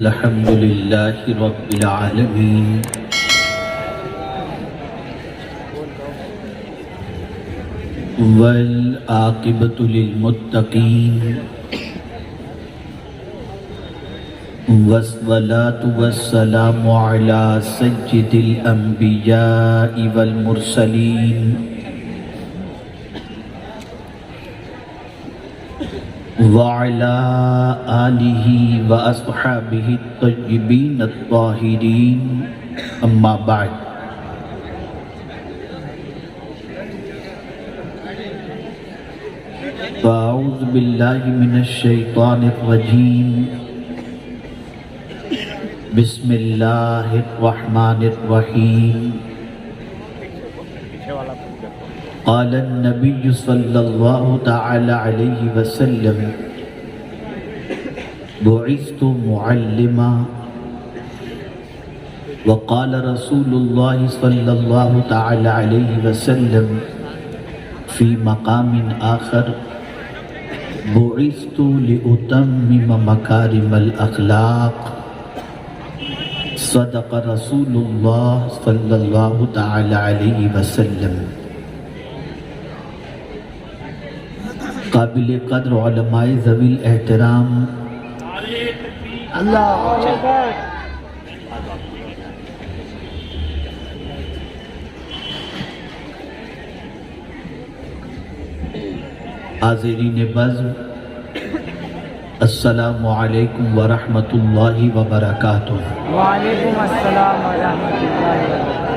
الحمد لله رب العالمين والعاقبة للمتقين والصلاة والسلام على سيد الأنبياء والمرسلين وعلى آله وأصحابه الطيبين الطاهرين أما بعد فأعوذ بالله من الشيطان الرجيم بسم الله الرحمن الرحيم قال النبي صلى الله تعالى عليه وسلم بعثت معلما وقال رسول الله صلى الله تعالى عليه وسلم في مقام آخر بعثت لأتمم مكارم الأخلاق صدق رسول الله صلى الله تعالى عليه وسلم قابل قدر علماء ذوی الاحترام اللہ اکبر حاضرین بزم السلام علیکم ورحمۃ اللہ وبرکاتہ۔ وعلیکم السلام ورحمۃ اللہ وبرکاتہ۔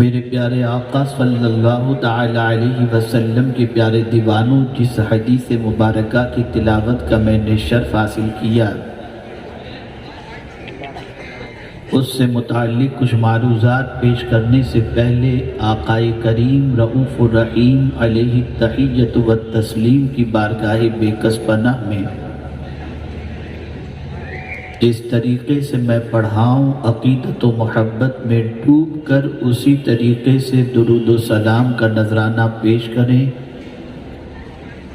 میرے پیارے آقا صلی اللہ تعالی علیہ وسلم کے پیارے دیوانوں، جس حدیث مبارکہ کی تلاوت کا میں نے شرف حاصل کیا، اس سے متعلق کچھ معروضات پیش کرنے سے پہلے آقا کریم رؤوف الرحیم علیہ التحیۃ والتسلیم کی بارگاہ بے کس پناہ میں اس طریقے سے میں پڑھاؤں، عقیدت و محبت میں ڈوب کر اسی طریقے سے درود و سلام کا نذرانہ پیش کریں۔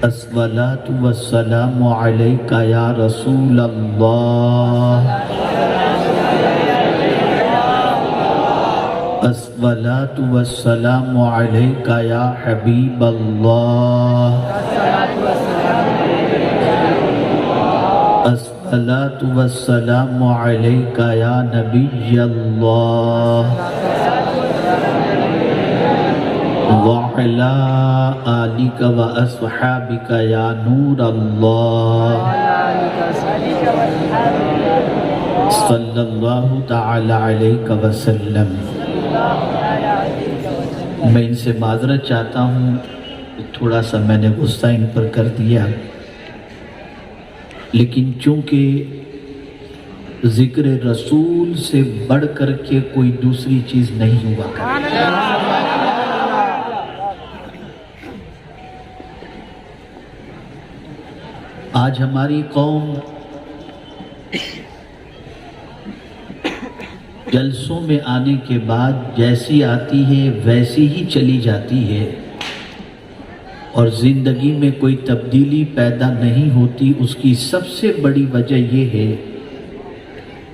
الصلاۃ والسلام علیک یا رسول اللہ، الصلاۃ والسلام علیک یا حبیب اللہ، الصلاۃ والسلام علیک یا نبی اللہ، وعلی آلک واصحابک یا نور اللہ، صلی اللہ تعالی علیہ وسلم۔ میں ان سے معذرت چاہتا ہوں، تھوڑا سا میں نے غصہ ان پر کر دیا، لیکن چونکہ ذکر رسول سے بڑھ کر کے کوئی دوسری چیز نہیں ہوا کرتی۔ آج ہماری قوم جلسوں میں آنے کے بعد جیسی آتی ہے ویسی ہی چلی جاتی ہے، اور زندگی میں کوئی تبدیلی پیدا نہیں ہوتی۔ اس کی سب سے بڑی وجہ یہ ہے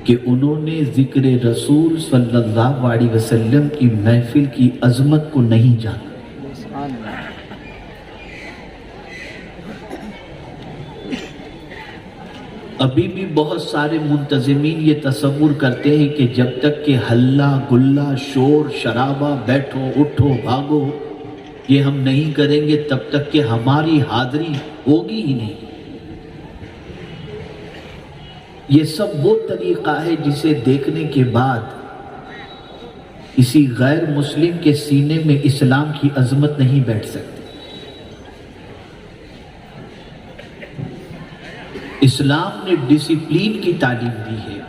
کہ انہوں نے ذکر رسول صلی اللہ علیہ وسلم کی محفل کی عظمت کو نہیں جانا۔ ابھی بھی بہت سارے منتظمین یہ تصور کرتے ہیں کہ جب تک کہ ہلہ گلہ شور شرابہ بیٹھو اٹھو بھاگو یہ ہم نہیں کریں گے تب تک کہ ہماری حاضری ہوگی ہی نہیں۔ یہ سب وہ طریقہ ہے جسے دیکھنے کے بعد کسی غیر مسلم کے سینے میں اسلام کی عظمت نہیں بیٹھ سکتی۔ اسلام نے ڈسپلین کی تعلیم دی ہے،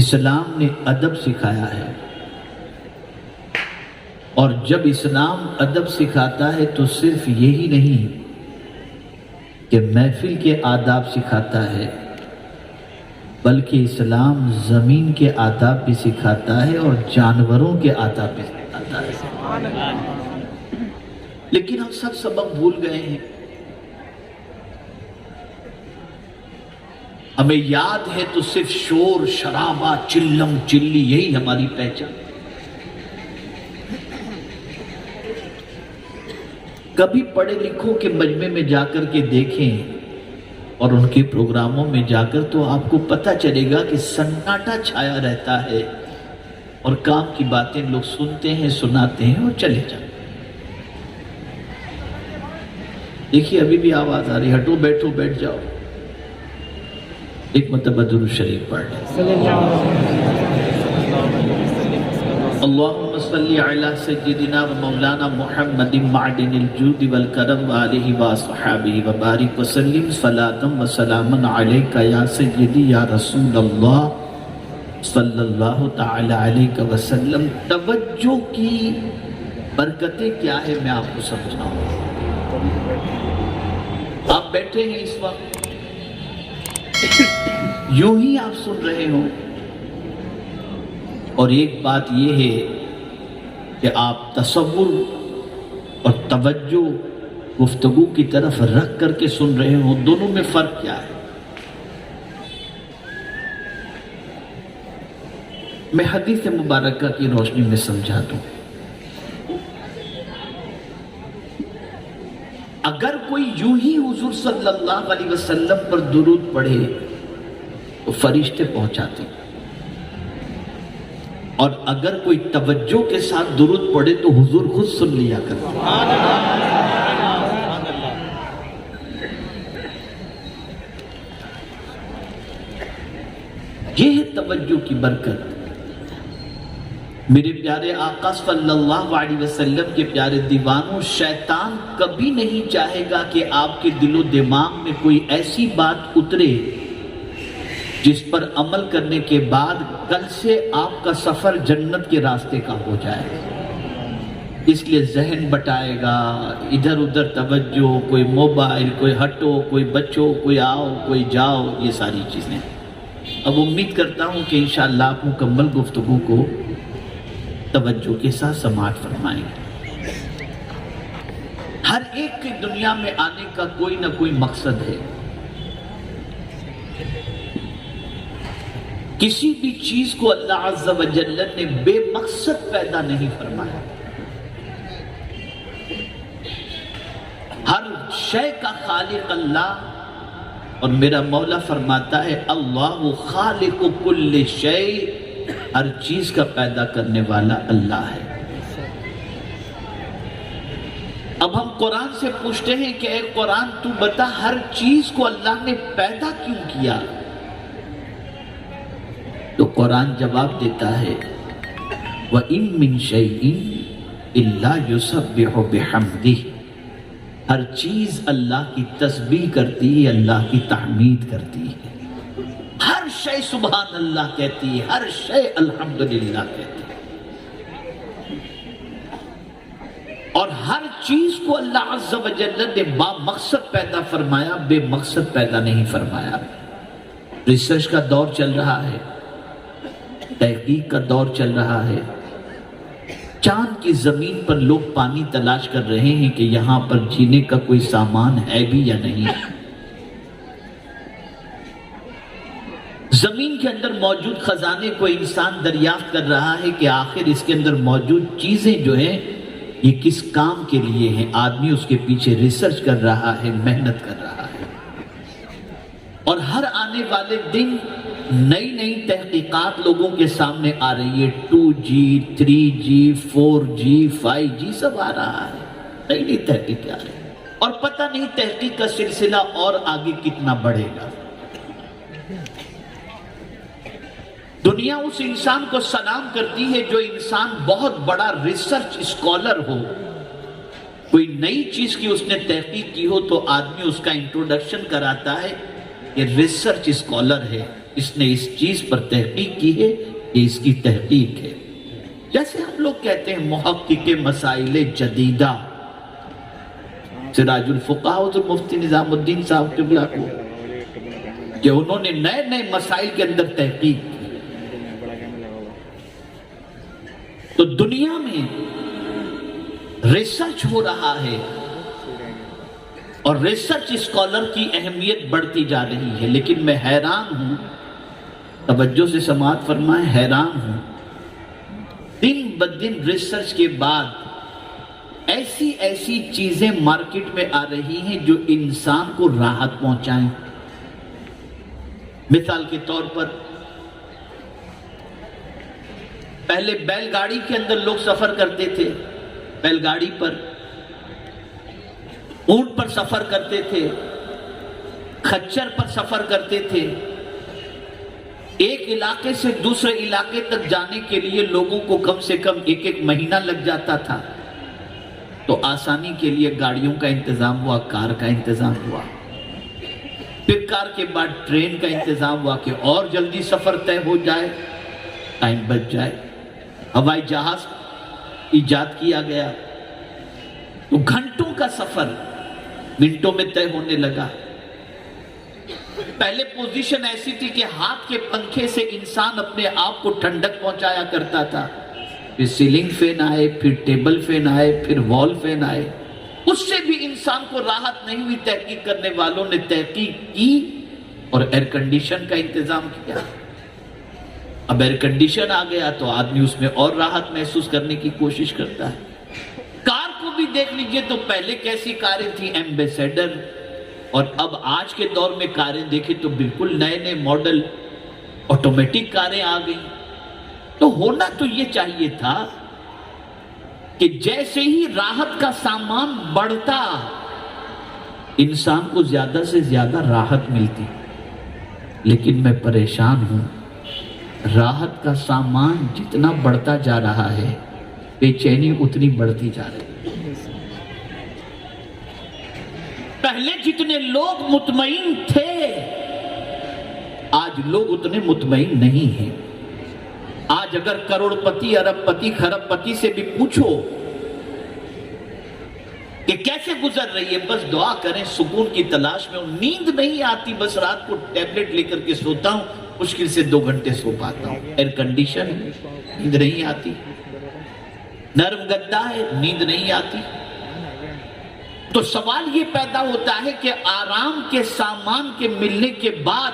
اسلام نے ادب سکھایا ہے، اور جب اسلام ادب سکھاتا ہے تو صرف یہی نہیں کہ محفل کے آداب سکھاتا ہے، بلکہ اسلام زمین کے آداب بھی سکھاتا ہے اور جانوروں کے آداب بھی سکھاتا ہے۔ لیکن ہم سب سبق بھول گئے ہیں۔ ہمیں یاد ہے تو صرف شور شرابہ چلم چلی یہی ہماری پہچان. کبھی پڑھے لکھوں کے مجمع میں جا کر کے دیکھیں اور ان کے پروگراموں میں جا کر تو آپ کو پتہ چلے گا کہ سناٹا چھایا رہتا ہے اور کام کی باتیں لوگ سنتے ہیں سناتے ہیں اور چلے جاتے. دیکھیے ابھی بھی آواز آ رہی، ہٹو بیٹھو بیٹھ جاؤ. ایک مرتبہ درود شریف پڑھ لیں. صلی اللہ علیہ اللہم صلی علی سیدنا و مولانا محمد معدن الجود والکرم وآلہ وصحابہ وبارک وسلم صلاۃ و سلام علیک یا سیدی یا رسول اللہ صلی اللہ تعالی علیہ وسلم. توجہ کی برکتیں کیا ہے میں آپ کو سمجھاؤں. آپ بیٹھے ہیں اس وقت، یوں ہی آپ سن رہے ہو، اور ایک بات یہ ہے کہ آپ تصور اور توجہ گفتگو کی طرف رکھ کر کے سن رہے ہو. دونوں میں فرق کیا ہے؟ میں حدیث مبارکہ کی روشنی میں سمجھا دوں. اگر کوئی یوں ہی حضور صلی اللہ علیہ وسلم پر درود پڑھے تو فرشتے پہنچاتے، اور اگر کوئی توجہ کے ساتھ درود پڑھے تو حضور خود سن لیا کرتے. یہ ہے توجہ کی برکت. میرے پیارے آقا صلی اللہ علیہ وسلم کے پیارے دیوانوں، شیطان کبھی نہیں چاہے گا کہ آپ کے دل و دماغ میں کوئی ایسی بات اترے جس پر عمل کرنے کے بعد کل سے آپ کا سفر جنت کے راستے کا ہو جائے. اس لیے ذہن بٹائے گا، ادھر ادھر توجہ، کوئی موبائل، کوئی ہٹو، کوئی بچو، کوئی آؤ، کوئی جاؤ، یہ ساری چیزیں. اب امید کرتا ہوں کہ انشاءاللہ آپ مکمل گفتگو کو توجہ کے ساتھ سماعت فرمائیں گے. ہر ایک کی دنیا میں آنے کا کوئی نہ کوئی مقصد ہے. کسی بھی چیز کو اللہ عز و جل نے بے مقصد پیدا نہیں فرمایا. ہر شے کا خالق اللہ، اور میرا مولا فرماتا ہے اللہ خالق کل شے، ہر چیز کا پیدا کرنے والا اللہ ہے. اب ہم قرآن سے پوچھتے ہیں کہ اے قرآن تو بتا ہر چیز کو اللہ نے پیدا کیوں کیا؟ تو قرآن جواب دیتا ہے وَإِن مِّن شَيْءٍ إِلَّا يُسَبِّحُ بِحَمْدِهِ، ہر چیز اللہ کی تسبیح کرتی ہے، اللہ کی تحمید کرتی ہے. ہر شے سبحان اللہ کہتی ہے، ہر شے الحمدللہ کہتی ہے. اور ہر چیز کو اللہ عز و جل نے با مقصد پیدا فرمایا، بے مقصد پیدا نہیں فرمایا. ریسرچ کا دور چل رہا ہے، تحقیق کا دور چل رہا ہے. چاند کی زمین پر لوگ پانی تلاش کر رہے ہیں کہ یہاں پر جینے کا کوئی سامان ہے بھی یا نہیں. زمین کے اندر موجود خزانے کو انسان دریافت کر رہا ہے کہ آخر اس کے اندر موجود چیزیں جو ہیں یہ کس کام کے لیے ہیں. آدمی اس کے پیچھے ریسرچ کر رہا ہے، محنت کر رہا ہے. اور ہر آنے والے دن نئی نئی تحقیقات لوگوں کے سامنے آ رہی ہے. 2G 3G 4G 5G سب آ رہا ہے، نئی نئی تحقیقیں آ رہی ہیں. اور پتہ نہیں تحقیق کا سلسلہ اور آگے کتنا بڑھے گا. دنیا اس انسان کو سلام کرتی ہے جو انسان بہت بڑا ریسرچ اسکالر ہو. کوئی نئی چیز کی اس نے تحقیق کی ہو تو آدمی اس کا انٹروڈکشن کراتا ہے، یہ ریسرچ اسکالر ہے، اس نے اس چیز پر تحقیق کی ہے، یہ اس کی تحقیق ہے. جیسے ہم لوگ کہتے ہیں محقق مسائل جدیدہ. سراج الفقہ حضرت مفتی نظام الدین صاحب قبلہ کو کہ انہوں نے نئے نئے مسائل کے اندر تحقیق کی. تو دنیا میں ریسرچ ہو رہا ہے. اور ریسرچ اسکالر کی اہمیت بڑھتی جا رہی ہے، لیکن میں حیران ہوں، توجہ سے سماعت فرمائیں، حیران ہوں، دن بدن ریسرچ کے بعد ایسی ایسی چیزیں مارکیٹ میں آ رہی ہیں جو انسان کو راحت پہنچائیں۔ مثال کے طور پر پہلے بیل گاڑی کے اندر لوگ سفر کرتے تھے، بیل گاڑی پر، اونٹ پر سفر کرتے تھے، خچر پر سفر کرتے تھے۔ ایک علاقے سے دوسرے علاقے تک جانے کے لیے لوگوں کو کم سے کم ایک مہینہ لگ جاتا تھا۔ تو آسانی کے لیے گاڑیوں کا انتظام ہوا، کار کا انتظام ہوا، پھر کار کے بعد ٹرین کا انتظام ہوا کہ اور جلدی سفر طے ہو جائے، ٹائم بچ جائے۔ ہوائی جہاز ایجاد کیا گیا تو گھنٹوں کا سفر منٹوں میں طے ہونے لگا۔ پہلے پوزیشن ایسی تھی کہ ہاتھ کے پنکھے سے انسان اپنے آپ کو ٹھنڈک پہنچایا کرتا تھا، پھر سیلنگ فین آئے، پھر ٹیبل فین آئے، پھر وال فین آئے، اس سے بھی انسان کو راحت نہیں ہوئی۔ تحقیق کرنے والوں نے تحقیق کی اور ایئر کنڈیشن کا انتظام کیا۔ اب ایئر کنڈیشن آ گیا تو آدمی اس میں اور راحت محسوس کرنے کی کوشش کرتا ہے۔ کار کو بھی دیکھ لیجئے تو پہلے کیسی کاریں تھیں، ایمبیسیڈر، اور اب آج کے دور میں کاریں دیکھیں تو بالکل نئے نئے ماڈل آٹومیٹک کاریں آ گئی۔ تو ہونا تو یہ چاہیے تھا کہ جیسے ہی راحت کا سامان بڑھتا انسان کو زیادہ سے زیادہ راحت ملتی، لیکن میں پریشان ہوں، راحت کا سامان جتنا بڑھتا جا رہا ہے بے چینی اتنی بڑھتی جا رہی ہے۔ پہلے جتنے لوگ مطمئن تھے آج لوگ اتنے مطمئن نہیں ہیں۔ آج اگر کروڑ پتی، ارب پتی، خرب پتی سے بھی پوچھو کہ کیسے گزر رہی ہے، بس دعا کریں، سکون کی تلاش میں ہوں، نیند نہیں آتی، بس رات کو ٹیبلٹ لے کر کے سوتا ہوں، مشکل سے 2 گھنٹے سو پاتا ہوں، ایئر کنڈیشن ہے، نیند نہیں آتی، نرم گدا ہے، نیند نہیں آتی۔ تو سوال یہ پیدا ہوتا ہے کہ آرام کے سامان کے ملنے کے بعد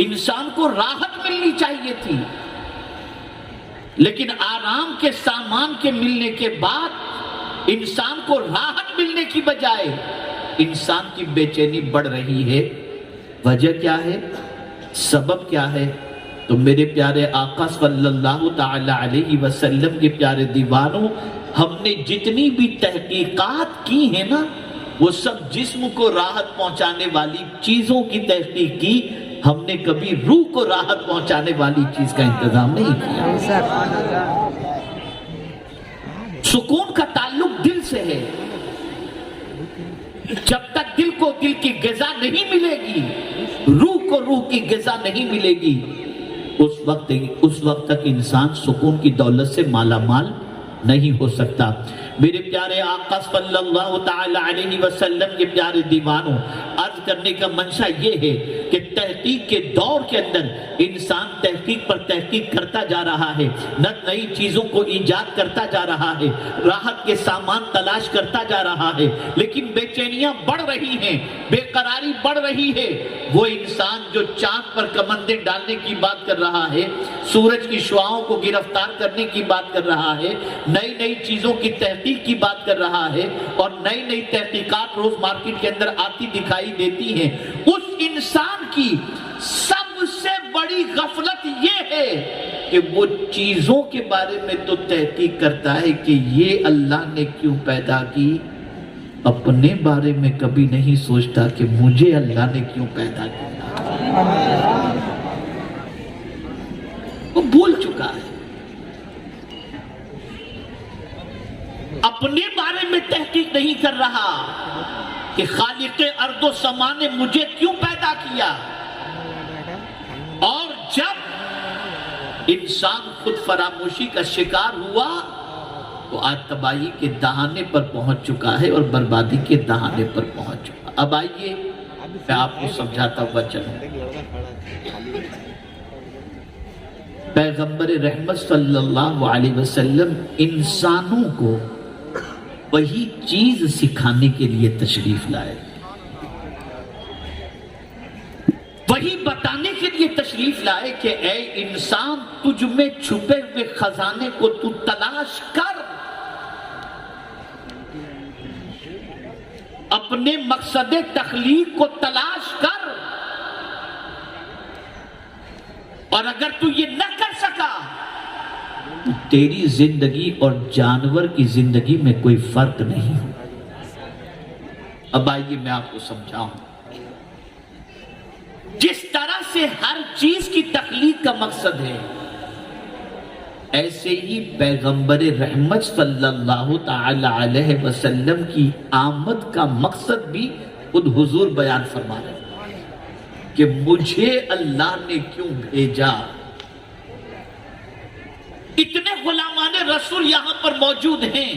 انسان کو راحت ملنی چاہیے تھی، لیکن آرام کے سامان کے ملنے کے بعد انسان کو راحت ملنے کی بجائے انسان کی بے چینی بڑھ رہی ہے۔ وجہ کیا ہے؟ سبب کیا ہے؟ تو میرے پیارے آقا صلی اللہ تعالی علیہ وسلم کے پیارے دیوانوں، ہم نے جتنی بھی تحقیقات کی ہیں نا، وہ سب جسم کو راحت پہنچانے والی چیزوں کی تحقیق کی، ہم نے کبھی روح کو راحت پہنچانے والی چیز کا انتظام نہیں کیا۔ سکون کا تعلق دل سے ہے، جب تک دل کو دل کی غذا نہیں ملے گی، روح کو روح کی غذا نہیں ملے گی، اس وقت تک انسان سکون کی دولت سے مالا مال نہیں ہو سکتا۔ میرے پیارے آقا صلی اللہ تعالی علیہ وسلم کے پیارے دیوانوں، عرض کرنے کا منشا یہ ہے کہ تحقیق کے دور کے اندر انسان تحقیق پر تحقیق کرتا جا رہا ہے، نئی چیزوں کو ایجاد کرتا جا رہا ہے، راحت کے سامان تلاش کرتا جا رہا ہے، لیکن بے چینیاں بڑھ رہی ہیں، بے قراری بڑھ رہی ہے۔ وہ انسان جو چاند پر کمندیں ڈالنے کی بات کر رہا ہے، سورج کی شعاؤں کو گرفتار کرنے کی بات کر رہا ہے، نئی نئی چیزوں کی تحقیق کی بات کر رہا ہے، اور نئی نئی تحقیقات روز مارکیٹ کے اندر آتی دکھائی دیتی ہیں، اس انسان کی سب سے بڑی غفلت یہ ہے کہ وہ چیزوں کے بارے میں تو تحقیق کرتا ہے کہ یہ اللہ نے کیوں پیدا کی، اپنے بارے میں کبھی نہیں سوچتا کہ مجھے اللہ نے کیوں پیدا کیا۔ وہ بھول چکا ہے، اپنے بارے میں تحقیق نہیں کر رہا کہ خالق ارض و سما نے مجھے کیوں پیدا کیا۔ اور جب انسان خود فراموشی کا شکار ہوا تو آج تباہی کے دہانے پر پہنچ چکا ہے اور بربادی کے دہانے پر پہنچ چکا۔ اب آئیے میں آپ کو سمجھاتا ہوا چلوں۔ پیغمبر رحمت صلی اللہ علیہ وسلم انسانوں کو وہی چیز سکھانے کے لیے تشریف لائے۔ وہی بتانے کے لیے تشریف لائے کہ اے انسان، تجھ میں چھپے ہوئے خزانے کو تو تلاش کر، اپنے مقصد تخلیق کو تلاش کر، اور اگر تو یہ نہ کر سکا تو تیری زندگی اور جانور کی زندگی میں کوئی فرق نہیں ہو۔ اب آئیے میں آپ کو سمجھاؤں، جس طرح سے ہر چیز کی تخلیق کا مقصد ہے، ایسے ہی پیغمبر رحمت صلی اللہ تعالی علیہ وسلم کی آمد کا مقصد بھی خود حضور بیان فرما رہے ہیں کہ مجھے اللہ نے کیوں بھیجا۔ اتنے غلامان رسول یہاں پر موجود ہیں،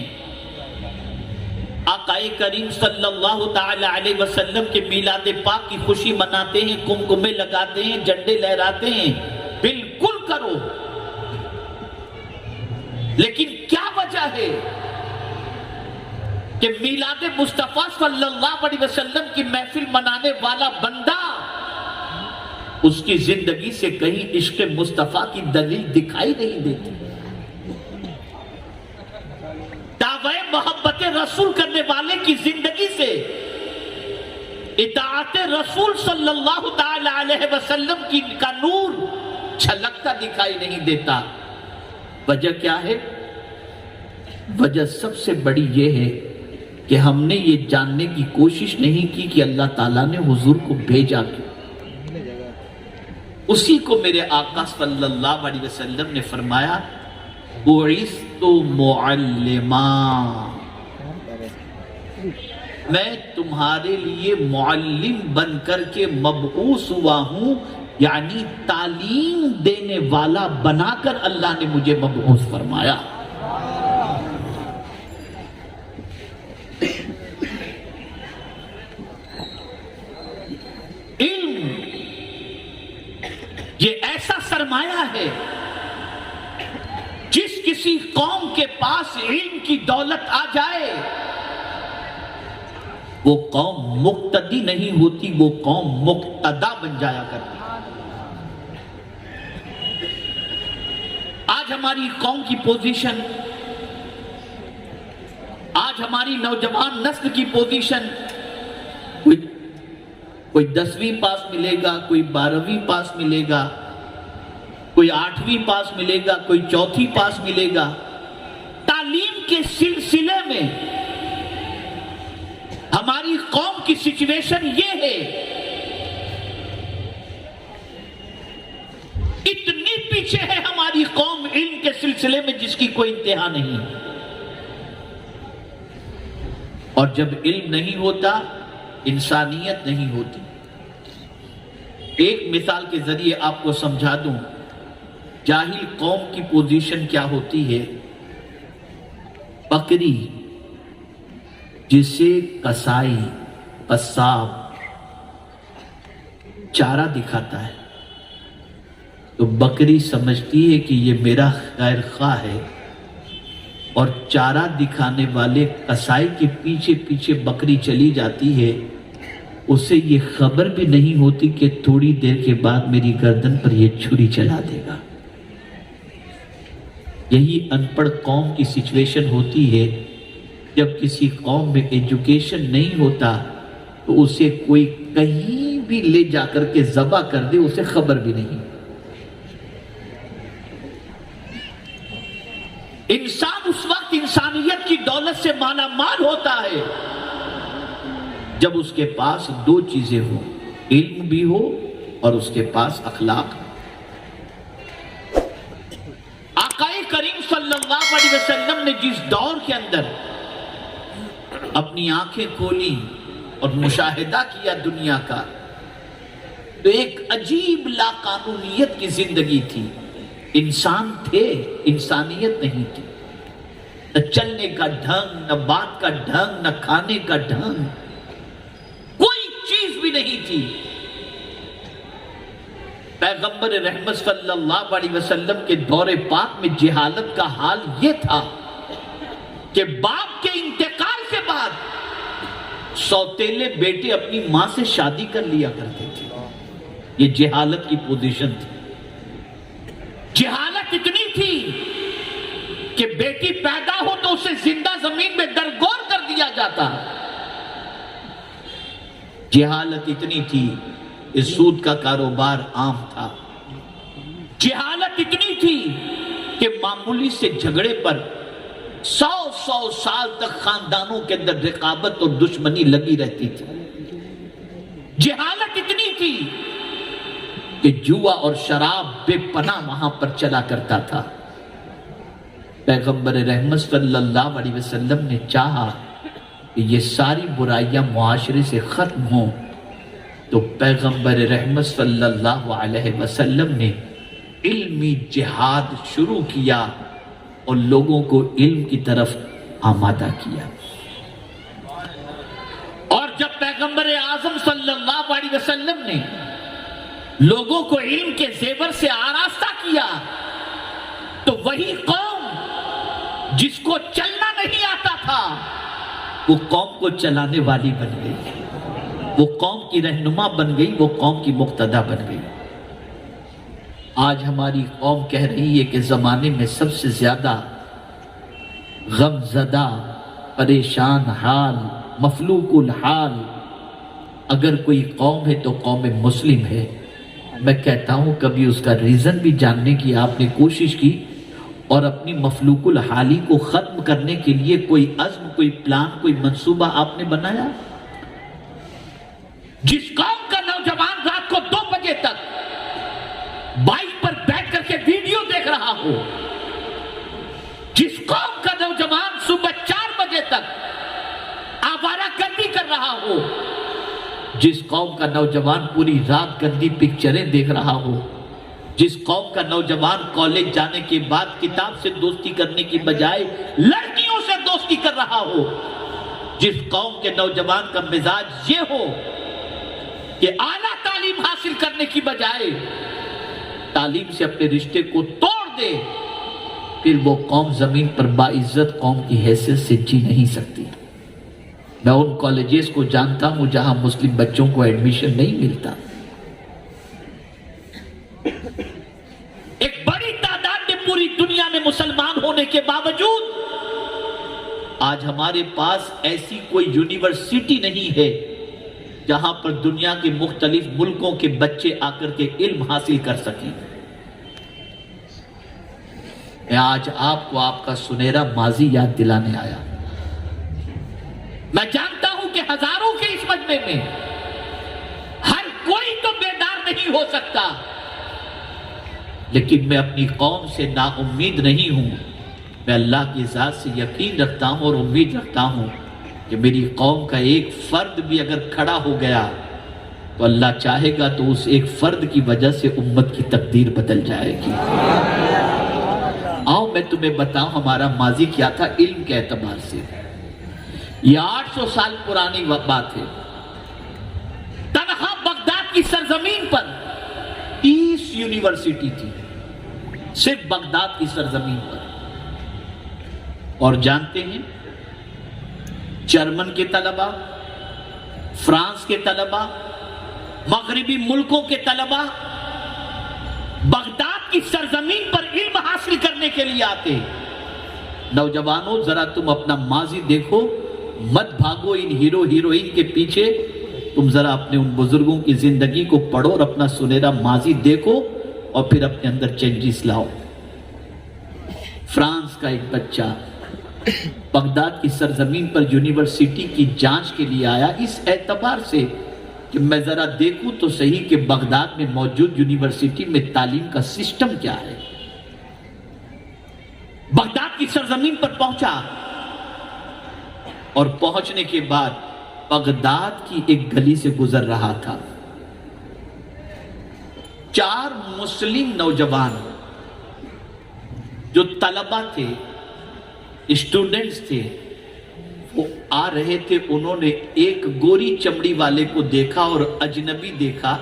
آقا کریم صلی اللہ تعالی علیہ وسلم کے میلاد پاک کی خوشی مناتے ہیں، کمکمے لگاتے ہیں، جھنڈے لہراتے ہیں، بالکل کرو، لیکن کیا وجہ ہے کہ میلاد مصطفیٰ صلی اللہ علیہ وسلم کی محفل منانے والا بندہ اس کی زندگی سے کہیں عشق مصطفیٰ کی دلیل دکھائی نہیں دیتی؟ دعوی محبت رسول کرنے والے کی زندگی سے اطاعت رسول صلی اللہ تعالی علیہ وسلم کی کا نور چھلکتا دکھائی نہیں دیتا۔ وجہ کیا ہے؟ وجہ سب سے بڑی یہ ہے کہ ہم نے یہ جاننے کی کوشش نہیں کی کہ اللہ تعالیٰ نے حضور کو بھیجا کیوں۔ اسی کو میرے آقا صلی اللہ علیہ وسلم نے فرمایا، بعثت معلما، میں تمہارے لیے معلم بن کر کے مبعوث ہوا ہوں، یعنی تعلیم دینے والا بنا کر اللہ نے مجھے مبعوث فرمایا۔ علم یہ ایسا سرمایہ ہے، جس کسی قوم کے پاس علم کی دولت آ جائے وہ قوم مقتدی نہیں ہوتی، وہ قوم مقتدا بن جایا کرتی۔ آج ہماری قوم کی پوزیشن، آج ہماری نوجوان نسل کی پوزیشن، کوئی 10ویں پاس ملے گا، کوئی 12ویں پاس ملے گا، کوئی 8ویں پاس ملے گا، کوئی 4تھی پاس ملے گا۔ تعلیم کے سلسلے میں ہماری قوم کی سچویشن یہ ہے، اتنی پیچھے ہے ہماری قوم علم کے سلسلے میں جس کی کوئی انتہا نہیں۔ اور جب علم نہیں ہوتا، انسانیت نہیں ہوتی۔ ایک مثال کے ذریعے آپ کو سمجھا دوں، جاہل قوم کی پوزیشن کیا ہوتی ہے۔ بکری جسے قصائی، قصاب چارہ دکھاتا ہے تو بکری سمجھتی ہے کہ یہ میرا خیر خواہ ہے، اور چارہ دکھانے والے قصائی کے پیچھے پیچھے بکری چلی جاتی ہے، اسے یہ خبر بھی نہیں ہوتی کہ تھوڑی دیر کے بعد میری گردن پر یہ چھری چلا دے گا۔ یہی ان پڑھ قوم کی سچویشن ہوتی ہے۔ جب کسی قوم میں ایجوکیشن نہیں ہوتا تو اسے کوئی کہیں بھی لے جا کر کے ذبح کر دے، اسے خبر بھی نہیں۔ انسان اس وقت انسانیت کی دولت سے مالا مال ہوتا ہے جب اس کے پاس دو چیزیں ہوں، علم بھی ہو اور اس کے پاس اخلاق۔ آقا کریم صلی اللہ علیہ وسلم نے جس دور کے اندر اپنی آنکھیں کھولی اور مشاہدہ کیا دنیا کا، تو ایک عجیب لاقانونیت کی زندگی تھی۔ انسان تھے، انسانیت نہیں تھی، نہ چلنے کا ڈھنگ، نہ بات کا ڈھنگ، نہ کھانے کا ڈھنگ، کوئی چیز بھی نہیں تھی۔ پیغمبر رحمت صلی اللہ علیہ وسلم کے دور پاک میں جہالت کا حال یہ تھا کہ باپ کے انتقال کے بعد سوتیلے بیٹے اپنی ماں سے شادی کر لیا کرتے تھے۔ یہ جہالت کی پوزیشن تھی. جہالت اتنی تھی کہ بیٹی پیدا ہو تو اسے زندہ زمین میں درگور کر دیا جاتا. جہالت اتنی تھی کہ سود کا کاروبار عام تھا. جہالت اتنی تھی کہ معمولی سے جھگڑے پر 100 سال تک خاندانوں کے اندر رقابت اور دشمنی لگی رہتی تھی. جہالت اتنی تھی کہ جوا اور شراب بے پناہ وہاں پر چلا کرتا تھا. پیغمبر رحمت صلی اللہ علیہ وسلم نے چاہا کہ یہ ساری برائیاں معاشرے سے ختم ہوں، تو پیغمبر رحمت صلی اللہ علیہ وسلم نے علمی جہاد شروع کیا اور لوگوں کو علم کی طرف آمادہ کیا. اور جب پیغمبر اعظم صلی اللہ علیہ وسلم نے لوگوں کو علم کے زیور سے آراستہ کیا تو وہی قوم جس کو چلنا نہیں آتا تھا وہ قوم کو چلانے والی بن گئی، وہ قوم کی رہنما بن گئی، وہ قوم کی مقتدا بن گئی. آج ہماری قوم کہہ رہی ہے کہ زمانے میں سب سے زیادہ غم زدہ، پریشان حال، مفلوق الحال اگر کوئی قوم ہے تو قوم مسلم ہے. میں کہتا ہوں کبھی اس کا ریزن بھی جاننے کی آپ نے کوشش کی اور اپنی مفلوق الحالی کو ختم کرنے کے لیے کوئی عزم، کوئی پلان، کوئی منصوبہ آپ نے بنایا؟ جس قوم کا نوجوان رات کو 2 بجے تک بائک پر بیٹھ کر کے ویڈیو دیکھ رہا ہو، جس قوم کا نوجوان صبح 4 بجے تک آوارہ گردی کر رہا ہو، جس قوم کا نوجوان پوری رات گندی پکچریں دیکھ رہا ہو، جس قوم کا نوجوان کالج جانے کے بعد کتاب سے دوستی کرنے کی بجائے لڑکیوں سے دوستی کر رہا ہو، جس قوم کے نوجوان کا مزاج یہ ہو کہ اعلیٰ تعلیم حاصل کرنے کی بجائے تعلیم سے اپنے رشتے کو توڑ دے، پھر وہ قوم زمین پر باعزت قوم کی حیثیت سے جی نہیں سکتی. میں ان کالجز کو جانتا ہوں جہاں مسلم بچوں کو ایڈمیشن نہیں ملتا. ایک بڑی تعداد میں پوری دنیا میں مسلمان ہونے کے باوجود آج ہمارے پاس ایسی کوئی یونیورسٹی نہیں ہے جہاں پر دنیا کے مختلف ملکوں کے بچے آ کر کے علم حاصل کر سکیں. میں آج آپ کو آپ کا سنہرا ماضی یاد دلانے آیا. میں جانتا ہوں کہ ہزاروں کے اس مجمع میں ہر کوئی تو بیدار نہیں ہو سکتا، لیکن میں اپنی قوم سے نا امید نہیں ہوں. میں اللہ کی ذات سے یقین رکھتا ہوں اور امید رکھتا ہوں کہ میری قوم کا ایک فرد بھی اگر کھڑا ہو گیا تو اللہ چاہے گا تو اس ایک فرد کی وجہ سے امت کی تقدیر بدل جائے گی. آؤ میں تمہیں بتاؤں ہمارا ماضی کیا تھا علم کے اعتبار سے. یہ 800 سال پرانی بات ہے. تنہا بغداد کی سرزمین پر 30 یونیورسٹی تھی، صرف بغداد کی سرزمین پر. اور جانتے ہیں جرمن کے طلبہ، فرانس کے طلبہ، مغربی ملکوں کے طلبہ بغداد کی سرزمین پر علم حاصل کرنے کے لیے آتے. نوجوانوں ذرا تم اپنا ماضی دیکھو، مت بھاگو ان ہیرو ہیروئن کے پیچھے. تم ذرا اپنے ان بزرگوں کی زندگی کو پڑھو اور اپنا سنہرا ماضی دیکھو اور پھر اپنے اندر چینجز لاؤ. فرانس کا ایک بچہ بغداد کی سرزمین پر یونیورسٹی کی جانچ کے لیے آیا، اس اعتبار سے کہ میں ذرا دیکھوں تو صحیح کہ بغداد میں موجود یونیورسٹی میں تعلیم کا سسٹم کیا ہے. بغداد کی سرزمین پر پہنچا اور پہنچنے کے بعد بغداد کی ایک گلی سے گزر رہا تھا. 4 مسلم نوجوان جو طلبہ تھے، اسٹوڈنٹس تھے، وہ آ رہے تھے. انہوں نے ایک گوری چمڑی والے کو دیکھا اور اجنبی دیکھا.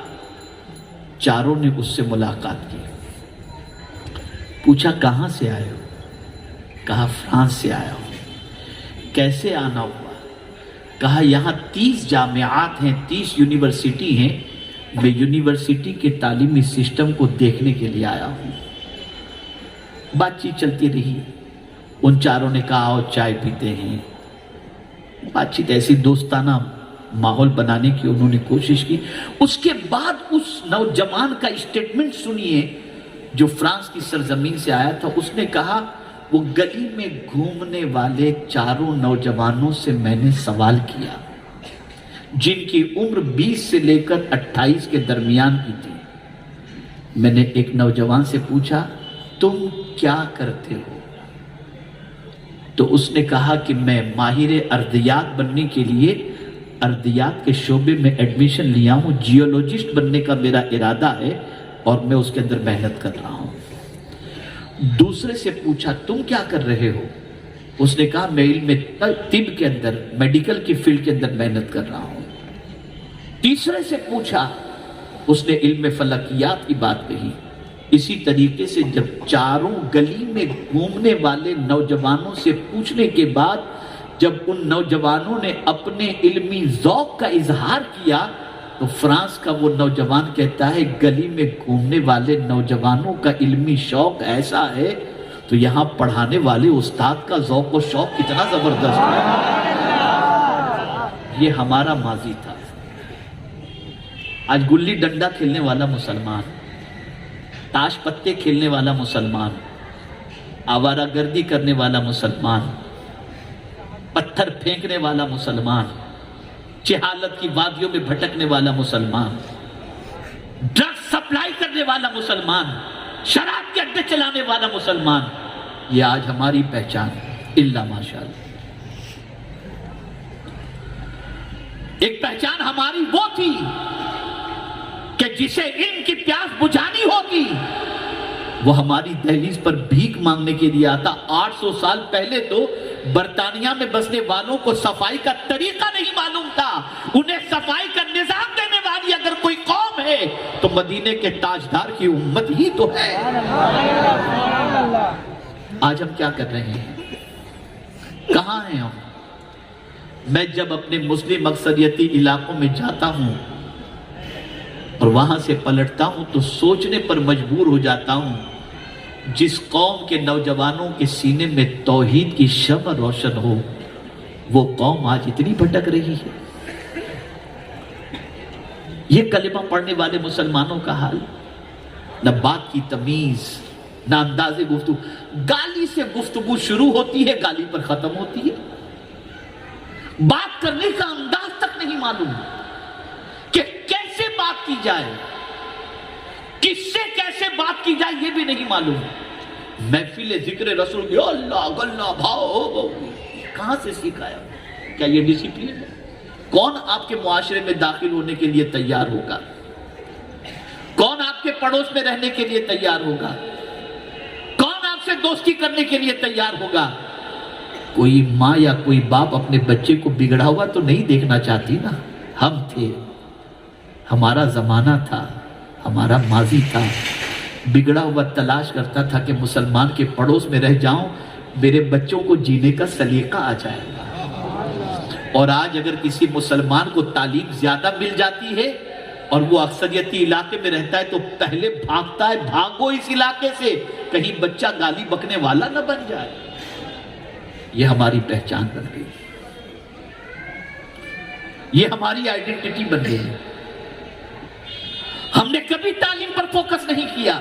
چاروں نے اس سے ملاقات کی. پوچھا کہاں سے آئے ہو؟ کہا فرانس سے آیا ہوں. کیسے آنا ہوا؟ کہا یہاں 30 جامعات ہیں، 30 یونیورسٹی ہیں، میں یونیورسٹی کے تعلیمی سسٹم کو دیکھنے کے لیے آیا ہوں۔ بات چیت چلتی رہی، ان چاروں نے کہا آؤ چائے پیتے ہیں۔ بات چیت ایسی دوستانہ ماحول بنانے کی انہوں نے کوشش کی۔ اس کے بعد اس نوجوان کا اسٹیٹمنٹ سنیے جو فرانس کی سرزمین سے آیا تھا۔ اس نے کہا وہ گلی میں گھومنے والے چاروں نوجوانوں سے میں نے سوال کیا جن کی عمر 20 سے لے کر 28 کے درمیان کی تھی۔ میں نے ایک نوجوان سے پوچھا تم کیا کرتے ہو؟ تو اس نے کہا کہ میں ماہر ارضیات بننے کے لیے ارضیات کے شعبے میں ایڈمیشن لیا ہوں، جیولوجسٹ بننے کا میرا ارادہ ہے اور میں اس کے اندر محنت کر رہا ہوں۔ دوسرے سے پوچھا تم کیا کر رہے ہو؟ اس نے کہا میں علم طب کے اندر، میڈیکل کی فیلڈ کے اندر محنت کر رہا ہوں۔ تیسرے سے پوچھا، اس نے علم فلکیات کی بات کہی۔ اسی طریقے سے جب چاروں گلی میں گھومنے والے نوجوانوں سے پوچھنے کے بعد جب ان نوجوانوں نے اپنے علمی ذوق کا اظہار کیا تو فرانس کا وہ نوجوان کہتا ہے گلی میں گھومنے والے نوجوانوں کا علمی شوق ایسا ہے تو یہاں پڑھانے والے استاد کا ذوق و شوق کتنا زبردست ہے۔ یہ ہمارا ماضی تھا۔ آج گلی ڈنڈا کھیلنے والا مسلمان، تاش پتے کھیلنے والا مسلمان، آوارہ گردی کرنے والا مسلمان، پتھر پھینکنے والا مسلمان، جہالت کی وادیوں میں بھٹکنے والا مسلمان، ڈرگ سپلائی کرنے والا مسلمان، شراب کے اڈے چلانے والا مسلمان، یہ آج ہماری پہچان الا ماشاءاللہ۔ ایک پہچان ہماری وہ تھی کہ جسے علم کی پیاس بجھانی ہوگی وہ ہماری دہلیز پر بھیک مانگنے کے لیے آتا۔ 800 سال پہلے تو برطانیہ میں بسنے والوں کو صفائی کا طریقہ نہیں معلوم تھا۔ انہیں صفائی کا نظام دینے والی اگر کوئی قوم ہے تو مدینے کے تاجدار کی امت ہی تو ہے۔ آج ہم کیا کر رہے ہیں؟ کہاں ہیں ہم؟ میں جب اپنے مسلم اکثریتی علاقوں میں جاتا ہوں اور وہاں سے پلٹتا ہوں تو سوچنے پر مجبور ہو جاتا ہوں جس قوم کے نوجوانوں کے سینے میں توحید کی شمع روشن ہو وہ قوم آج اتنی بھٹک رہی ہے۔ یہ کلمہ پڑھنے والے مسلمانوں کا حال، نہ بات کی تمیز، نہ انداز گفتگو، گالی سے گفتگو شروع ہوتی ہے، گالی پر ختم ہوتی ہے۔ بات کرنے کا انداز تک نہیں معلوم کہ کیسے بات کی جائے، کس سے کیسے بات کی جائے یہ بھی نہیں معلوم۔ محفل ذکر رسول یا اللہ گلہ بھاؤ کہاں سے سکھایا؟ کیا یہ ڈسپلن ہے؟ کون آپ کے معاشرے میں داخل ہونے کے لیے تیار ہوگا؟ کون آپ کے پڑوس میں رہنے کے لیے تیار ہوگا؟ کون آپ سے دوستی کرنے کے لیے تیار ہوگا؟ کوئی ماں یا کوئی باپ اپنے بچے کو بگڑا ہوا تو نہیں دیکھنا چاہتی نا۔ ہم تھے، ہمارا زمانہ تھا، ہمارا ماضی تھا، بگڑا ہوا تلاش کرتا تھا کہ مسلمان کے پڑوس میں رہ جاؤں، میرے بچوں کو جینے کا سلیقہ آ جائے گا۔ اور آج اگر کسی مسلمان کو تعلیم زیادہ مل جاتی ہے اور وہ اکثریتی علاقے میں رہتا ہے تو پہلے بھاگتا ہے، بھاگو اس علاقے سے کہیں بچہ گالی بکنے والا نہ بن جائے۔ یہ ہماری پہچان بن گئی، یہ ہماری آئیڈینٹی بن گئی۔ ہم نے کبھی تعلیم پر فوکس نہیں کیا،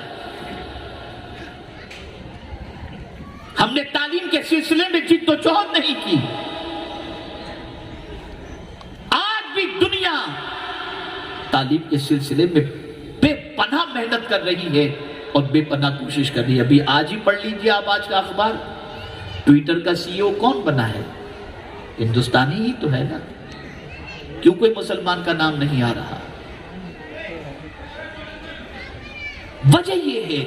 ہم نے تعلیم کے سلسلے میں جد و جہد نہیں کی۔ آج بھی دنیا تعلیم کے سلسلے میں بے پناہ محنت کر رہی ہے اور بے پناہ کوشش کر رہی ہے۔ ابھی آج ہی پڑھ لیجئے آپ آج کا اخبار، ٹویٹر کا سی ای او کون بنا ہے؟ ہندوستانی ہی تو ہے نا، کیوں کوئی مسلمان کا نام نہیں آ رہا؟ وجہ یہ ہے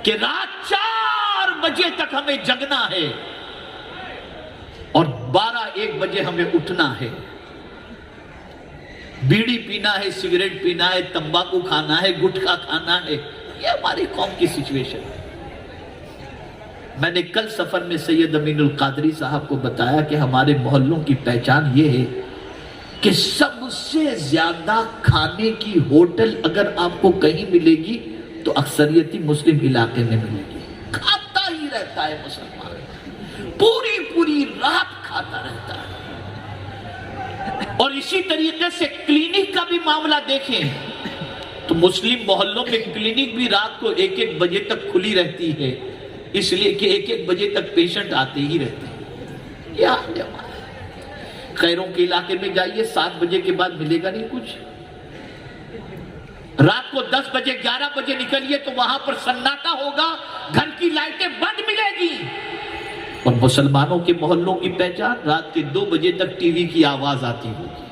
کہ رات 4 بجے تک ہمیں جگنا ہے اور 12-1 بجے ہمیں اٹھنا ہے، بیڑی پینا ہے، سگریٹ پینا ہے، تمباکو کھانا ہے، گٹکا کھانا ہے۔ یہ ہماری قوم کی سچویشن ہے۔ میں نے کل سفر میں سید امین القادری صاحب کو بتایا کہ ہمارے محلوں کی پہچان یہ ہے کہ سب سب سے زیادہ کھانے کی ہوٹل اگر آپ کو کہیں ملے گی تو اکثریتی مسلم علاقے میں ملے گی. کھاتا ہی رہتا ہے مسلمان، پوری رات کھاتا رہتا ہے. اور اسی طریقے سے کلینک کا بھی معاملہ دیکھیں تو مسلم محلوں میں کلینک بھی رات کو 1-1 بجے تک کھلی رہتی ہے، اس لیے کہ 1-1 بجے تک پیشنٹ آتے ہی رہتے ہیں. یہ حال ہے ہمارا. خیروں کے علاقے میں جائیے 7 بجے کے بعد ملے گا نہیں کچھ. رات کو 10 بجے 11 بجے نکلیے تو وہاں پر سناٹا ہوگا، گھر کی لائٹیں بند ملے گی. اور مسلمانوں کے محلوں کی پہچان رات کے 2 بجے تک ٹی وی کی آواز آتی ہوگی.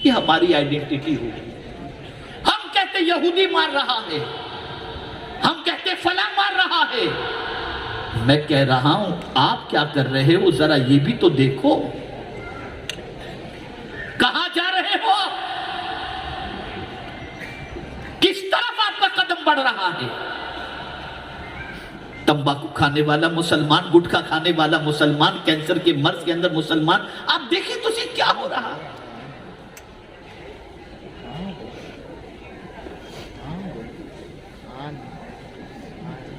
یہ ہماری آئیڈینٹی ہوگی. ہم کہتے یہودی مار رہا ہے، ہم کہتے فلاں مار رہا ہے. میں کہہ رہا ہوں آپ کیا کر رہے ہو ذرا یہ بھی تو دیکھو. کہاں جا رہے ہو؟ کس طرف آپ کا قدم بڑھ رہا ہے؟ تمباکو کھانے والا مسلمان، گٹکا کھانے والا مسلمان، کینسر کے مرض کے اندر مسلمان. آپ دیکھیں تو اسے کیا ہو رہا ہے.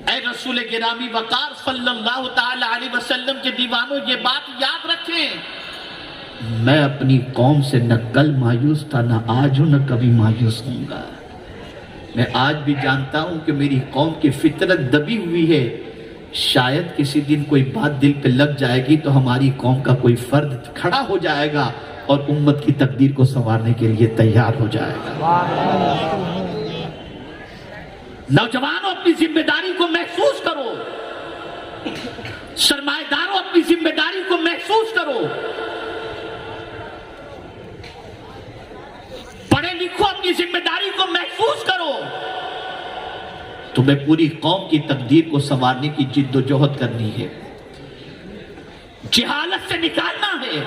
اے رسول گرامی وقار صلی اللہ تعالی علیہ وسلم کے دیوانوں، یہ بات یاد رکھیں. میں اپنی قوم سے نہ کل مایوس تھا، نہ آج ہوں، نہ کبھی مایوس ہوں گا. میں آج بھی جانتا ہوں کہ میری قوم کی فطرت دبی ہوئی ہے. شاید کسی دن کوئی بات دل پہ لگ جائے گی تو ہماری قوم کا کوئی فرد کھڑا ہو جائے گا اور امت کی تقدیر کو سنوارنے کے لیے تیار ہو جائے گا. نوجوانوں اپنی ذمہ داری کو محسوس کرو، سرمایہ داروں اپنی ذمہ داری کو محسوس کرو، پڑھے لکھو اپنی ذمہ داری کو محسوس کرو. تمہیں پوری قوم کی تقدیر کو سنوارنے کی جد و جہد کرنی ہے، جہالت سے نکالنا ہے،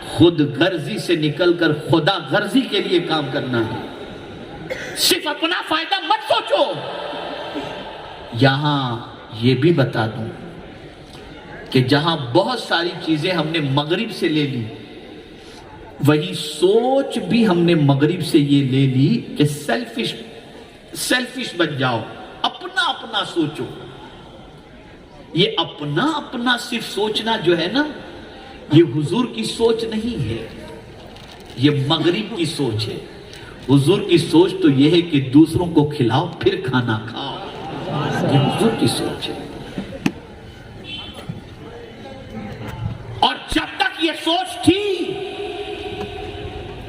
خود غرضی سے نکل کر خدا غرضی کے لیے کام کرنا ہے. صرف اپنا فائدہ مت سوچو. یہاں یہ بھی بتا دوں کہ جہاں بہت ساری چیزیں ہم نے مغرب سے لے لی، وہی سوچ بھی ہم نے مغرب سے یہ لے لی کہ سیلفش بن جاؤ، اپنا اپنا سوچو. یہ اپنا اپنا صرف سوچنا جو ہے نا، یہ حضور کی سوچ نہیں ہے، یہ مغرب کی سوچ ہے. حضور کی سوچ تو یہ ہے کہ دوسروں کو کھلاؤ پھر کھانا کھاؤ. یہ حضور کی سوچ ہے. اور جب تک یہ سوچ تھی،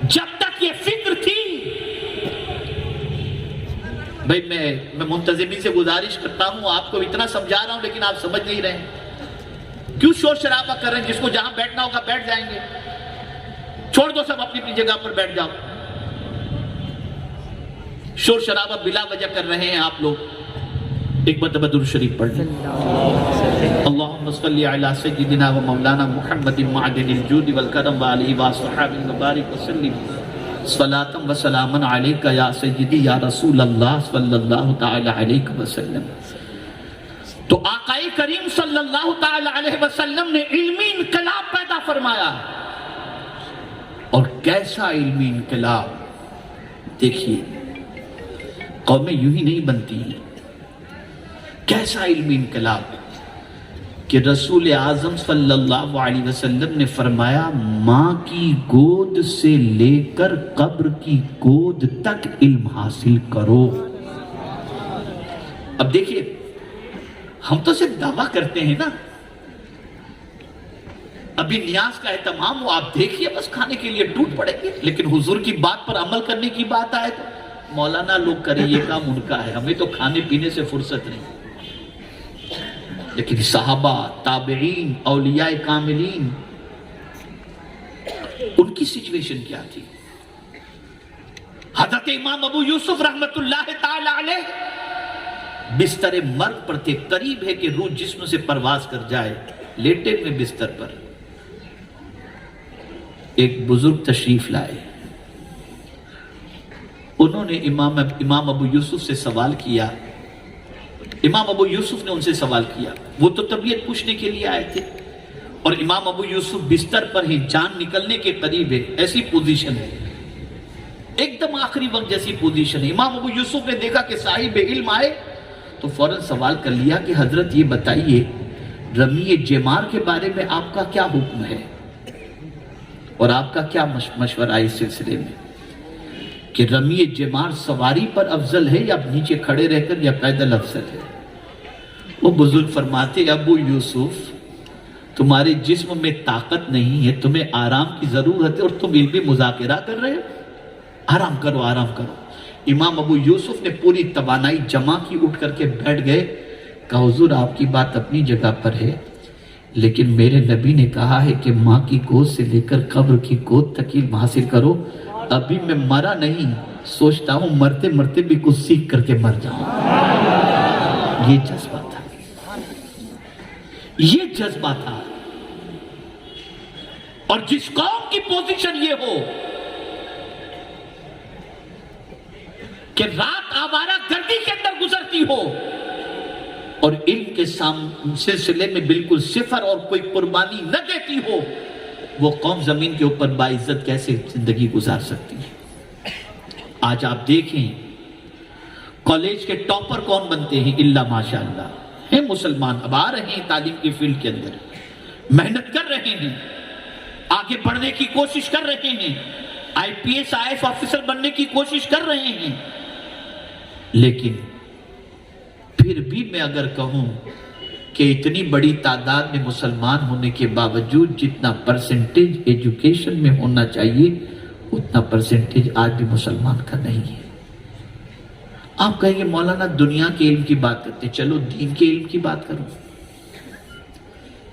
جب تک یہ فکر تھی، بھئی میں منتظمین سے گزارش کرتا ہوں، آپ کو اتنا سمجھا رہا ہوں لیکن آپ سمجھ نہیں رہے ہیں. کیوں شور شرابہ کر رہے ہیں؟ جس کو جہاں بیٹھنا ہوگا بیٹھ جائیں گے. چھوڑ دو سب اپنی اپنی جگہ پر بیٹھ جاؤ. شور شرابہ بلا وجہ کر رہے ہیں آپ لوگ. ایک مرتبہ درود شریف پڑھ لیں. اللہم صلی علی سیدنا و مولانا محمد معدن الجود والکرم وعلیہ وصحبہ وبارک وسلم صلاۃ و سلام علیکہ یا سیدی یا رسول اللہ صلی اللہ تعالی علیہ وسلم. تو آقا کریم صلی اللہ تعالی علیہ وسلم نے علمی انقلاب پیدا فرمایا. اور کیسا علمی انقلاب! دیکھیے قومیں یوں ہی نہیں بنتی ہیں. کیسا علمی انقلاب کہ رسول اعظم صلی اللہ علیہ وسلم نے فرمایا ماں کی گود سے لے کر قبر کی گود تک علم حاصل کرو. اب دیکھیے ہم تو صرف دعویٰ کرتے ہیں نا. ابھی نیاز کا اہتمام ہو، آپ دیکھیے بس کھانے کے لیے ٹوٹ پڑیں گے. لیکن حضور کی بات پر عمل کرنے کی بات آئے تو مولانا لوگ کریں، یہ کام ان کا ہے، ہمیں تو کھانے پینے سے فرصت نہیں. لیکن صحابہ، تابعین، اولیاء کاملین، ان کی سچویشن کیا تھی؟ حضرت امام ابو یوسف رحمت اللہ تعالی علیہ بستر مرگ پر تھے. قریب ہے کہ روح جسم سے پرواز کر جائے. لیٹے میں بستر پر ایک بزرگ تشریف لائے. انہوں نے امام ابو یوسف سے سوال کیا. امام ابو یوسف نے ان سے سوال کیا. وہ تو طبیعت پوچھنے کے لیے آئے تھے. اور امام ابو یوسف بستر پر ہیں، جان نکلنے کے قریب ہے، ایسی پوزیشن ہے، ایک دم آخری وقت جیسی پوزیشن ہے۔ امام ابو یوسف نے دیکھا کہ صاحب علم آئے تو فوراً سوال کر لیا کہ حضرت یہ بتائیے رمی جمار کے بارے میں آپ کا کیا حکم ہے اور آپ کا کیا مشورہ ہے اس سلسلے میں کہ رمی جمار سواری پر افضل ہے یا نیچے کھڑے رہ کر یا پیدل افضل ہے؟ وہ بزرگ فرماتے ابو یوسف تمہارے جسم میں طاقت نہیں ہے، تمہیں آرام کی ضرورت ہے اور تم علمی مذاکرہ کر رہے ہو، آرام کرو آرام کرو۔ امام ابو یوسف نے پوری توانائی جمع کی، اٹھ کر کے بیٹھ گئے، کہا حضور آپ کی بات اپنی جگہ پر ہے، لیکن میرے نبی نے کہا ہے کہ ماں کی گود سے لے کر قبر کی گود تک علم حاصل کرو، ابھی میں مرا نہیں، سوچتا ہوں مرتے مرتے بھی کچھ سیکھ کر کے مر جاؤں۔ یہ جذبہ تھا، یہ جذبہ تھا۔ اور جس قوم کی پوزیشن یہ ہو کہ رات آوارہ گردی کے اندر گزرتی ہو اور علم کے سلسلے میں بالکل صفر اور کوئی قربانی نہ دیتی ہو، وہ قوم زمین کے اوپر باعزت کیسے زندگی گزار سکتی ہے؟ آج آپ دیکھیں کالج کے ٹاپر کون بنتے ہیں؟ اللہ ماشاءاللہ ہیں مسلمان، اب آ رہے ہیں تعلیم کی فیلڈ کے اندر، محنت کر رہے ہیں، آگے بڑھنے کی کوشش کر رہے ہیں، I P S I F officer بننے کی کوشش کر رہے ہیں، لیکن پھر بھی میں اگر کہوں کہ اتنی بڑی تعداد میں مسلمان ہونے کے باوجود جتنا پرسنٹیج ایجوکیشن میں ہونا چاہیے اتنا پرسنٹیج آج بھی مسلمان کا نہیں ہے۔ آپ کہیں گے مولانا دنیا کے علم کی بات کرتے، چلو دین کے علم کی بات کرو،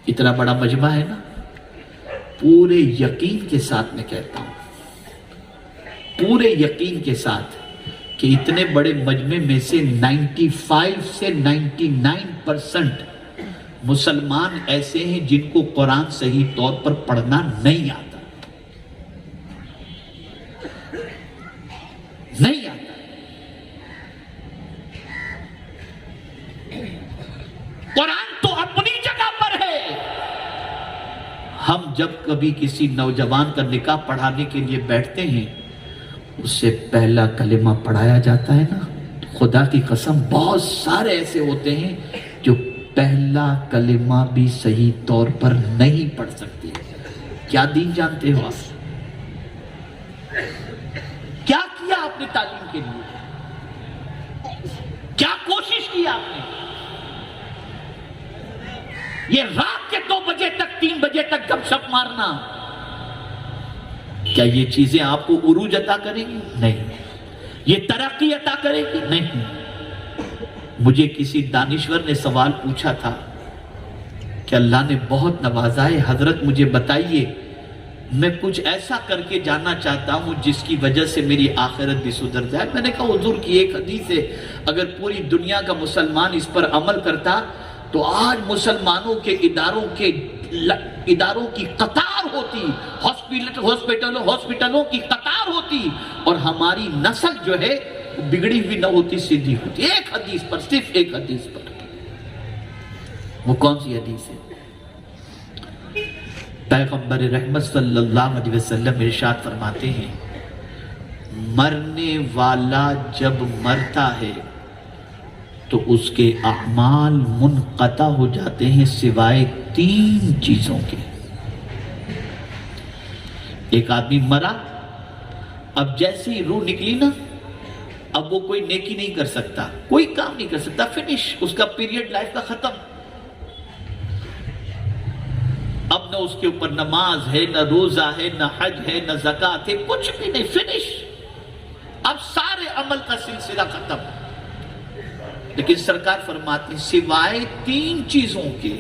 اتنا بڑا مجمع ہے نا، پورے یقین کے ساتھ میں کہتا ہوں، پورے یقین کے ساتھ کہ اتنے بڑے مجمع میں سے 95 سے 99% مسلمان ایسے ہیں جن کو قرآن صحیح طور پر پڑھنا نہیں آتا، نہیں آتا۔ قرآن تو اپنی جگہ پر ہے، ہم جب کبھی کسی نوجوان کا نکاح پڑھانے کے لیے بیٹھتے ہیں اس سے پہلا کلمہ پڑھایا جاتا ہے نا، خدا کی قسم بہت سارے ایسے ہوتے ہیں جو پہلا کلمہ بھی صحیح طور پر نہیں پڑھ سکتے۔ کیا دین جانتے ہو آپ؟ کیا کیا آپ نے تعلیم کے لیے؟ کیا کوشش کی آپ نے؟ یہ رات کے 2 بجے تک 3 بجے تک گپ شپ مارنا، کیا یہ چیزیں آپ کو عروج عطا کریں گی؟ نہیں۔ یہ ترقی عطا کرے گی؟ نہیں۔ مجھے کسی دانشور نے سوال پوچھا تھا کہ اللہ نے بہت نوازا ہے حضرت مجھے بتائیے میں کچھ ایسا کر کے جانا چاہتا ہوں جس کی وجہ سے میری آخرت بھی سدھر جائے۔ میں نے کہا حضور کی ایک حدیث ہے، اگر پوری دنیا کا مسلمان اس پر عمل کرتا تو آج مسلمانوں کے اداروں کی قطار ہوتی، ہاسپٹلوں کی قطار ہوتی، اور ہماری نسل جو ہے بگڑی ہوئی نہ ہوتی سیدھی ہوتی۔ ایک حدیث پر، صرف ایک حدیث پر۔ وہ کون سی حدیث ہے؟ پیغمبر رحمت صلی اللہ علیہ وسلم ارشاد فرماتے ہیں مرنے والا جب مرتا ہے تو اس کے اعمال منقطع ہو جاتے ہیں سوائے 3 چیزوں کے۔ ایک آدمی مرا، اب جیسے ہی روح نکلی نا، اب وہ کوئی نیکی نہیں کر سکتا، کوئی کام نہیں کر سکتا، فنش، اس کا پیریڈ لائف کا ختم۔ اب نہ اس کے اوپر نماز ہے، نہ روزہ ہے، نہ حج ہے، نہ زکوٰۃ ہے، کچھ بھی نہیں، فنش۔ اب سارے عمل کا سلسلہ ختم۔ لیکن سرکار فرماتے ہیں سوائے 3 چیزوں کے،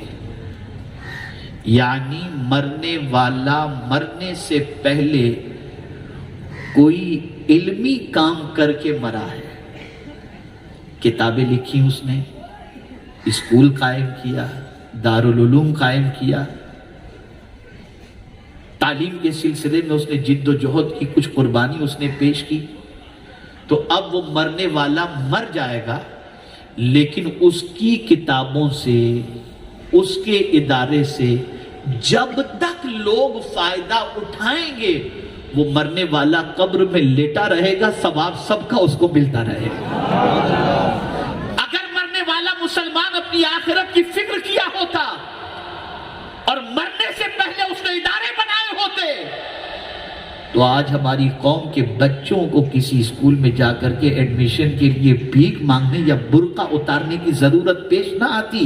یعنی مرنے والا مرنے سے پہلے کوئی علمی کام کر کے مرا ہے، کتابیں لکھی اس نے، اسکول قائم کیا، دارالعلوم قائم کیا، تعلیم کے سلسلے میں اس نے جد و جہد کی، کچھ قربانی اس نے پیش کی، تو اب وہ مرنے والا مر جائے گا، لیکن اس کی کتابوں سے، اس کے ادارے سے جب تک لوگ فائدہ اٹھائیں گے وہ مرنے والا قبر میں لیٹا رہے گا، ثواب سب کا اس کو ملتا رہے گا۔ اگر مرنے والا مسلمان اپنی آخرت کی فکر کیا ہوتا اور مرنے سے پہلے اس نے ادارے بنائے ہوتے تو آج ہماری قوم کے بچوں کو کسی اسکول میں جا کر کے ایڈمیشن کے لیے بھیک مانگنے یا برقع اتارنے کی ضرورت پیش نہ آتی۔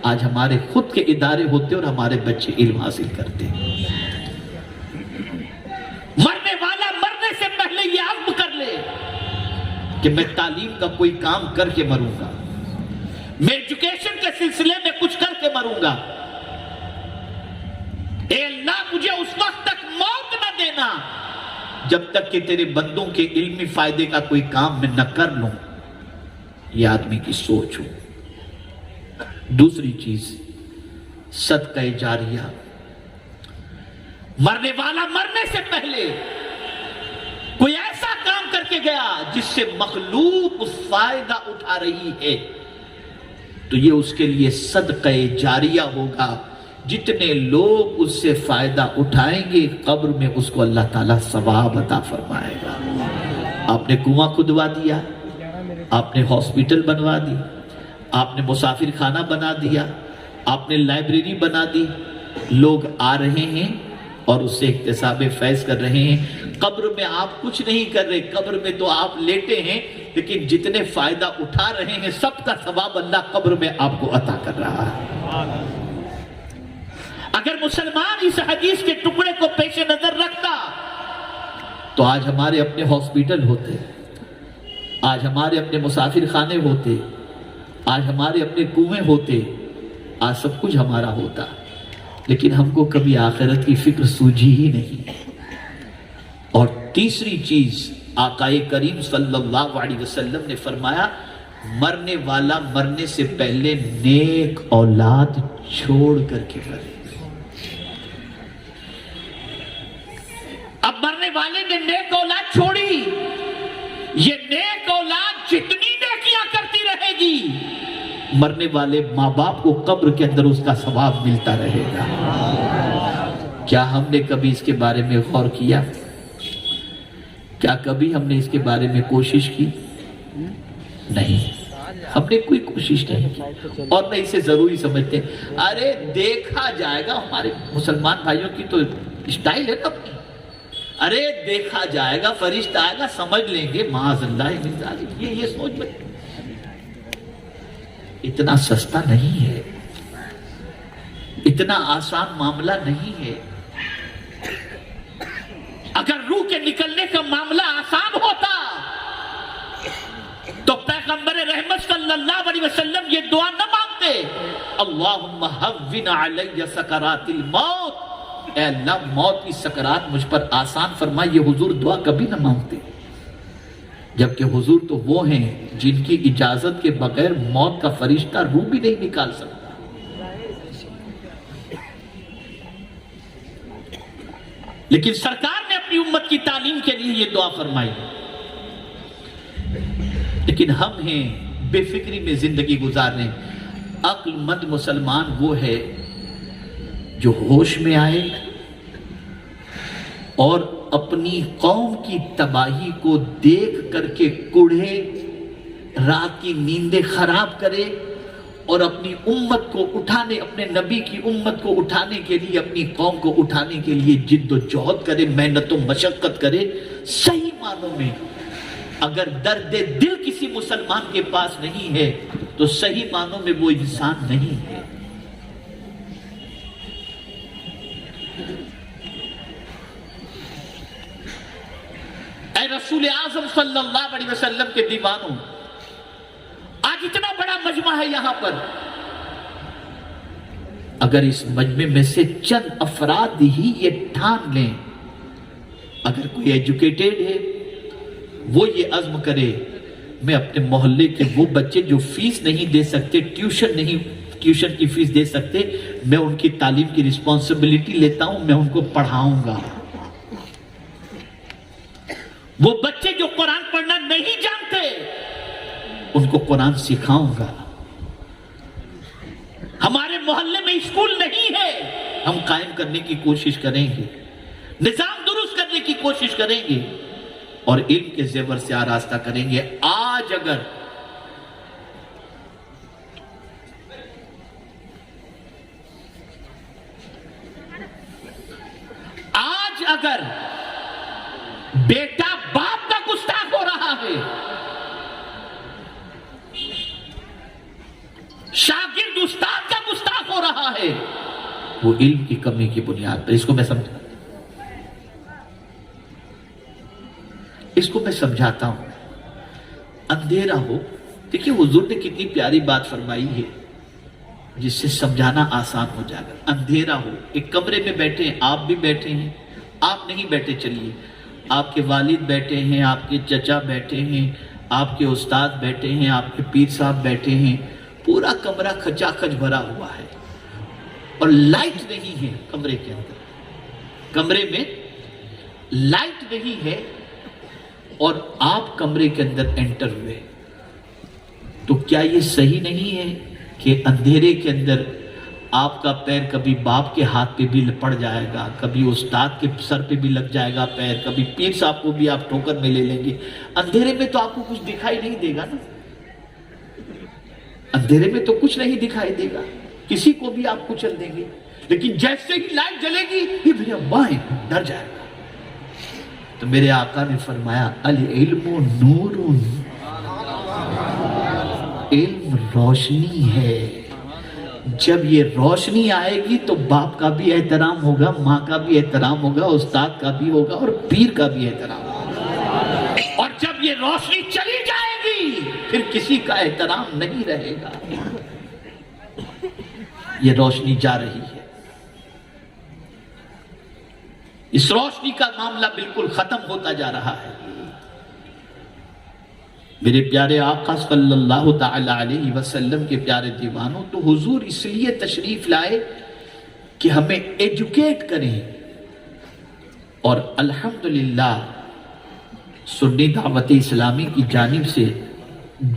آج ہمارے خود کے ادارے ہوتے اور ہمارے بچے علم حاصل کرتے۔ مرنے والا مرنے سے پہلے یہ عزم کر لے کہ میں تعلیم کا کوئی کام کر کے مروں گا، میں ایجوکیشن کے سلسلے میں کچھ کر کے مروں گا۔ اے اللہ مجھے اس وقت تک موت نہ دینا جب تک کہ تیرے بندوں کے علمی فائدے کا کوئی کام میں نہ کر لوں۔ یہ آدمی کی سوچ ہو۔ دوسری چیز صدقہ جاریہ۔ مرنے والا مرنے سے پہلے کوئی ایسا کام کر کے گیا جس سے مخلوق فائدہ اٹھا رہی ہے تو یہ اس کے لیے صدقہ جاریہ ہوگا۔ جتنے لوگ اس سے فائدہ اٹھائیں گے قبر میں اس کو اللہ تعالیٰ ثواب عطا فرمائے گا۔ آپ نے کنواں کھدوا دیا، آپ نے ہاسپٹل بنوا دی، آپ نے مسافر خانہ بنا دیا، آپ نے لائبریری بنا دی، لوگ آ رہے ہیں اور اس سے اکتساب فیض کر رہے ہیں۔ قبر میں آپ کچھ نہیں کر رہے، قبر میں تو آپ لیٹے ہیں، لیکن جتنے فائدہ اٹھا رہے ہیں سب کا ثواب اللہ قبر میں آپ کو عطا کر رہا ہے۔ اگر مسلمان اس حدیث کے ٹکڑے کو پیش نظر رکھتا تو آج ہمارے اپنے ہاسپٹل ہوتے، آج ہمارے اپنے مسافر خانے ہوتے، آج ہمارے اپنے کنویں ہوتے، آج سب کچھ ہمارا ہوتا، لیکن ہم کو کبھی آخرت کی فکر سوجھی ہی نہیں۔ اور تیسری چیز آقا کریم صلی اللہ علیہ وسلم نے فرمایا مرنے والا مرنے سے پہلے نیک اولاد چھوڑ کر کے مرے۔ اب مرنے والے نے نیک اولاد چھوڑی، یہ نیک اولاد جتنی نیکیاں کرتی رہے گی مرنے والے ماں باپ کو قبر کے اندر اس کا ثواب ملتا رہے گا۔ کیا ہم نے کبھی اس کے بارے میں غور کیا؟ کیا کبھی ہم نے اس کے بارے میں کوشش کی؟ نہیں، ہم نے کوئی کوشش نہیں کی اور نہ اسے ضروری سمجھتے۔ ارے دیکھا جائے گا، ہمارے مسلمان بھائیوں کی تو اسٹائل ہے نا اپنی، ارے دیکھا جائے گا، فرشتہ آئے گا، سمجھ لیں گے، معاذ اللہ من ذالک۔ یہ سوچ بچے اتنا سستا نہیں ہے، اتنا آسان معاملہ نہیں ہے۔ اگر روح کے نکلنے کا معاملہ آسان ہوتا تو پیغمبر رحمت صلی اللہ علیہ وسلم یہ دعا نہ مانگتے، اللہم ہون علی سکرات الموت، اے اللہ موت کی سکرات مجھ پر آسان فرما۔ یہ حضور دعا کبھی نہ مانگتے، جبکہ حضور تو وہ ہیں جن کی اجازت کے بغیر موت کا فرشتہ روح بھی نہیں نکال سکتا۔ لیکن سرکار نے اپنی امت کی تعلیم کے لیے یہ دعا فرمائی، لیکن ہم ہیں بے فکری میں زندگی گزار رہے ہیں۔ عقل مند مسلمان وہ ہے جو ہوش میں آئے اور اپنی قوم کی تباہی کو دیکھ کر کے کوڑھے، رات کی نیندیں خراب کرے اور اپنی امت کو اٹھانے، اپنے نبی کی امت کو اٹھانے کے لیے، اپنی قوم کو اٹھانے کے لیے جد و جہد کرے، محنت و مشقت کرے۔ صحیح معنوں میں اگر درد دل کسی مسلمان کے پاس نہیں ہے تو صحیح معنوں میں وہ انسان نہیں ہے۔ اے رسول اعظم صلی اللہ علیہ وسلم کے دیوانوں، آج اتنا بڑا مجمع ہے یہاں پر، اگر اس مجمع میں سے چند افراد ہی یہ ٹھان لیں، اگر کوئی ایجوکیٹڈ ہے وہ یہ عزم کرے میں اپنے محلے کے وہ بچے جو فیس نہیں دے سکتے، ٹیوشن کی فیس دے سکتے، میں ان کی تعلیم کی رسپانسبلٹی لیتا ہوں، میں ان کو پڑھاؤں گا۔ وہ بچے جو قرآن پڑھنا نہیں جانتے ان کو قرآن سکھاؤں گا۔ ہمارے محلے میں اسکول نہیں ہے، ہم قائم کرنے کی کوشش کریں گے، نظام درست کرنے کی کوشش کریں گے اور علم کے زیور سے آراستہ کریں گے۔ آج اگر بیٹا باپ کا گستاخ ہو رہا ہے، شاگرد استاد کا گستاخ ہو رہا ہے، وہ علم کی کمی کی بنیاد پر۔ اس کو میں سمجھاتا ہوں۔ اندھیرا ہو، دیکھیے حضور نے کتنی پیاری بات فرمائی ہے جس سے سمجھانا آسان ہو جائے گا۔ اندھیرا ہو، ایک کمرے میں بیٹھے ہیں، آپ بھی بیٹھے ہیں، آپ نہیں بیٹھے، چلیے آپ کے والد بیٹھے ہیں، آپ کے چچا بیٹھے ہیں، آپ کے استاد بیٹھے ہیں، آپ کے پیر صاحب بیٹھے ہیں، پورا کمرہ کھچا کھچ بھرا ہوا ہے اور لائٹ نہیں ہے کمرے کے اندر، کمرے میں لائٹ نہیں ہے اور آپ کمرے کے اندر انٹر ہوئے، تو کیا یہ صحیح نہیں ہے کہ اندھیرے کے اندر آپ کا پیر کبھی باپ کے ہاتھ پہ بھی پڑ جائے گا، کبھی استاد کے سر پہ بھی لگ جائے گا پیر، کبھی پیر صاحب کو بھی آپ ٹھوکر میں لے لیں گے؟ اندھیرے میں تو آپ کو کچھ دکھائی نہیں دے گا نا، اندھیرے میں تو کچھ نہیں دکھائی دے گا، کسی کو بھی آپ کچل دیں گے، لیکن جیسے ہی لائٹ جلے گی یہ میرے ابا ہے، ڈر جائے گا۔ تو میرے آقا نے فرمایا العلم نور، علم روشنی ہے، جب یہ روشنی آئے گی تو باپ کا بھی احترام ہوگا، ماں کا بھی احترام ہوگا، استاد کا بھی ہوگا اور پیر کا بھی احترام ہوگا، اور جب یہ روشنی چلی جائے گی پھر کسی کا احترام نہیں رہے گا۔ یہ روشنی جا رہی ہے، اس روشنی کا معاملہ بالکل ختم ہوتا جا رہا ہے۔ میرے پیارے آقا صلی اللہ تعالی علیہ وسلم کے پیارے دیوانوں، تو حضور اس لیے تشریف لائے کہ ہمیں ایجوکیٹ کریں، اور الحمدللہ سنی دعوت اسلامی کی جانب سے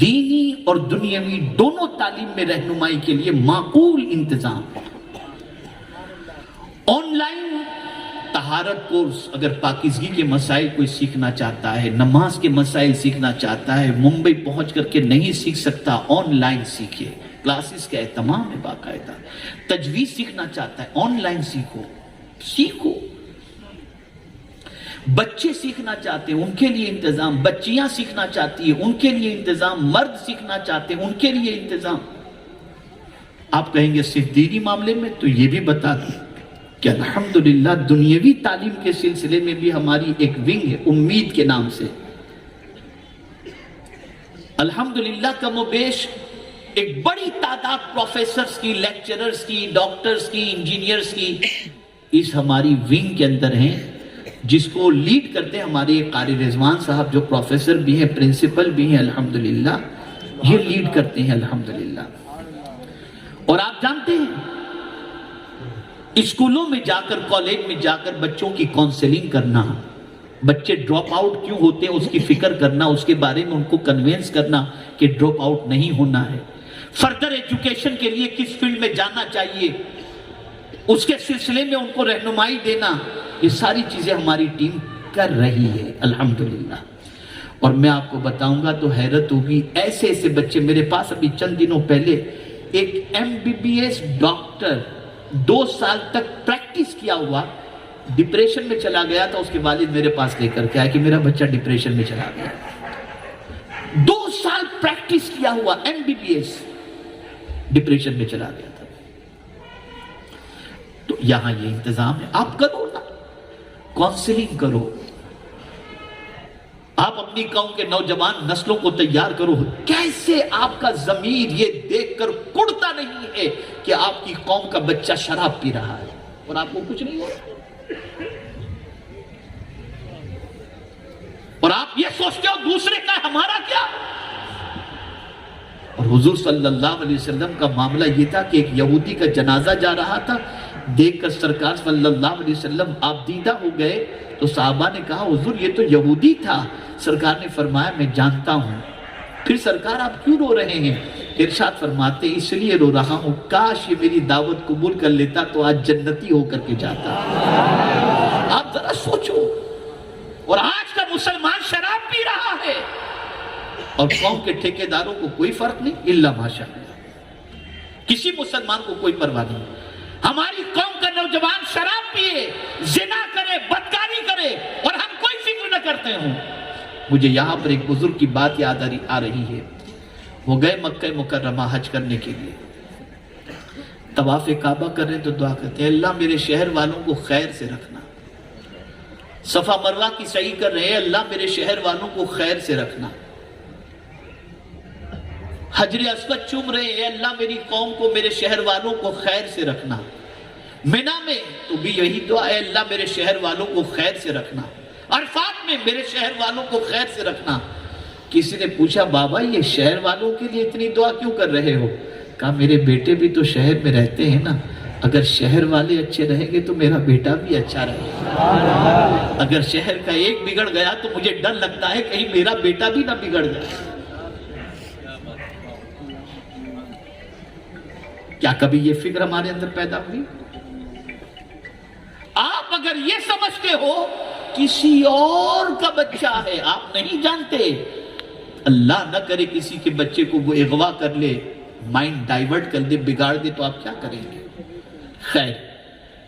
دینی اور دنیاوی دونوں تعلیم میں رہنمائی کے لیے معقول انتظام، آن لائن طہارت کورس، اگر پاکیزگی کے مسائل کوئی سیکھنا چاہتا ہے، نماز کے مسائل سیکھنا چاہتا ہے، ممبئی پہنچ کر کے نہیں سیکھ سکتا، آن لائن سیکھے، کلاسز کا اہتمام ہے باقاعدہ۔ تجوید سیکھنا چاہتا ہے، آن لائن سیکھو۔ بچے سیکھنا چاہتے ہیں، ان کے لیے انتظام، بچیاں سیکھنا چاہتی ہیں، ان کے لیے انتظام، مرد سیکھنا چاہتے ہیں، ان کے لیے انتظام۔ آپ کہیں گے صرف دینی معاملے میں، تو یہ بھی بتا دیں کہ الحمدللہ دنیاوی تعلیم کے سلسلے میں بھی ہماری ایک ونگ ہے امید کے نام سے۔ الحمدللہ کم و بیش ایک بڑی تعداد پروفیسرز کی، لیکچررز کی، ڈاکٹرز کی، انجینئرز کی اس ہماری ونگ کے اندر ہیں، جس کو لیڈ کرتے ہیں ہمارے قاری رضوان صاحب، جو پروفیسر بھی ہیں، پرنسپل بھی ہیں، الحمدللہ یہ لیڈ کرتے ہیں الحمدللہ۔ اور آپ جانتے ہیں اسکولوں میں جا کر، کالج میں جا کر بچوں کی کونسلنگ کرنا، بچے ڈراپ آؤٹ کیوں ہوتے ہیں اس کی فکر کرنا، اس کے بارے میں ان کو کنوینس کرنا کہ ڈراپ آؤٹ نہیں ہونا ہے، فردر ایجوکیشن کے لیے کس فیلڈ میں جانا چاہیے اس کے سلسلے میں ان کو رہنمائی دینا، یہ ساری چیزیں ہماری ٹیم کر رہی ہے الحمدللہ۔ اور میں آپ کو بتاؤں گا تو حیرت ہوگی، ایسے ایسے بچے میرے پاس ابھی چند دنوں پہلے ایک MBBS ڈاکٹر 2 سال تک پریکٹس کیا ہوا ڈپریشن میں چلا گیا تھا، اس کے والد میرے پاس لے کر کے آئے کہ میرا بچہ ڈپریشن میں چلا گیا۔ 2 سال پریکٹس کیا ہوا MBBS ڈپریشن میں چلا گیا تھا۔ تو یہاں یہ انتظام ہے، آپ کرو نا، کونسلنگ کرو، آپ اپنی قوم کے نوجوان نسلوں کو تیار کرو۔ کیسے آپ کا ضمیر یہ دیکھ کر کڑتا نہیں ہے کہ آپ کی قوم کا بچہ شراب پی رہا ہے اور آپ کو کچھ نہیں ہو رہا، اور آپ یہ سوچتے ہو دوسرے کا ہمارا کیا۔ اور حضور صلی اللہ علیہ وسلم کا معاملہ یہ تھا کہ ایک یہودی کا جنازہ جا رہا تھا، دیکھ کر سرکار صلی اللہ علیہ وسلم آپ دیدہ ہو گئے، تو صحابہ نے کہا حضور یہ تو یہودی تھا۔ سرکار نے فرمایا میں جانتا ہوں پھر سرکار آپ کیوں رو رہے ہیں؟ ارشاد فرماتے اس لیے رو رہا ہوں کاش یہ میری دعوت قبول کر لیتا تو آج جنتی ہو کر کے جاتا۔ آپ ذرا سوچو، اور آج کا مسلمان شراب پی رہا ہے اور قوم کے ٹھیکیداروں کو کوئی فرق نہیں، الا ماشاءاللہ کسی مسلمان کو کوئی پرواہ نہیں۔ ہماری قوم کا نوجوان شراب پیے، زنا کرے، بدکاری کرے اور ہم کوئی فکر نہ کرتے ہوں۔ مجھے یہاں پر ایک بزرگ کی بات یاد آ رہی ہے۔ وہ گئے مکہ مکرمہ حج کرنے کے لیے، طواف کعبہ کر رہے تو دعا کرتے ہیں اللہ میرے شہر والوں کو خیر سے رکھنا۔ صفا مروہ کی سعی کر رہے ہیں اللہ میرے شہر والوں کو خیر سے رکھنا۔ حجر اسود چوم رہے ہیں اللہ میری قوم کو میرے شہر والوں کو خیر سے رکھنا۔ منا میں تو بھی یہی دعا ہے اللہ میرے شہر والوں کو خیر سے رکھنا۔ عرفات میں میرے شہر والوں کو خیر سے رکھنا۔ کسی نے پوچھا بابا یہ شہر والوں کے لیے اتنی دعا کیوں کر رہے ہو؟ کہا میرے بیٹے بھی تو شہر میں رہتے ہیں نا، اگر شہر والے اچھے رہیں گے تو میرا بیٹا بھی اچھا رہے گا۔ اگر شہر کا ایک بگڑ گیا تو مجھے ڈر لگتا ہے کہیں میرا بیٹا بھی نہ بگڑ جائے۔ کیا کبھی یہ فکر ہمارے اندر پیدا ہوئی؟ آپ اگر یہ سمجھتے ہو کسی اور کا بچہ ہے، آپ نہیں جانتے، اللہ نہ کرے کسی کے بچے کو وہ اغوا کر لے، مائنڈ ڈائیورٹ کر دے، بگاڑ دے، تو آپ کیا کریں گے؟ خیر،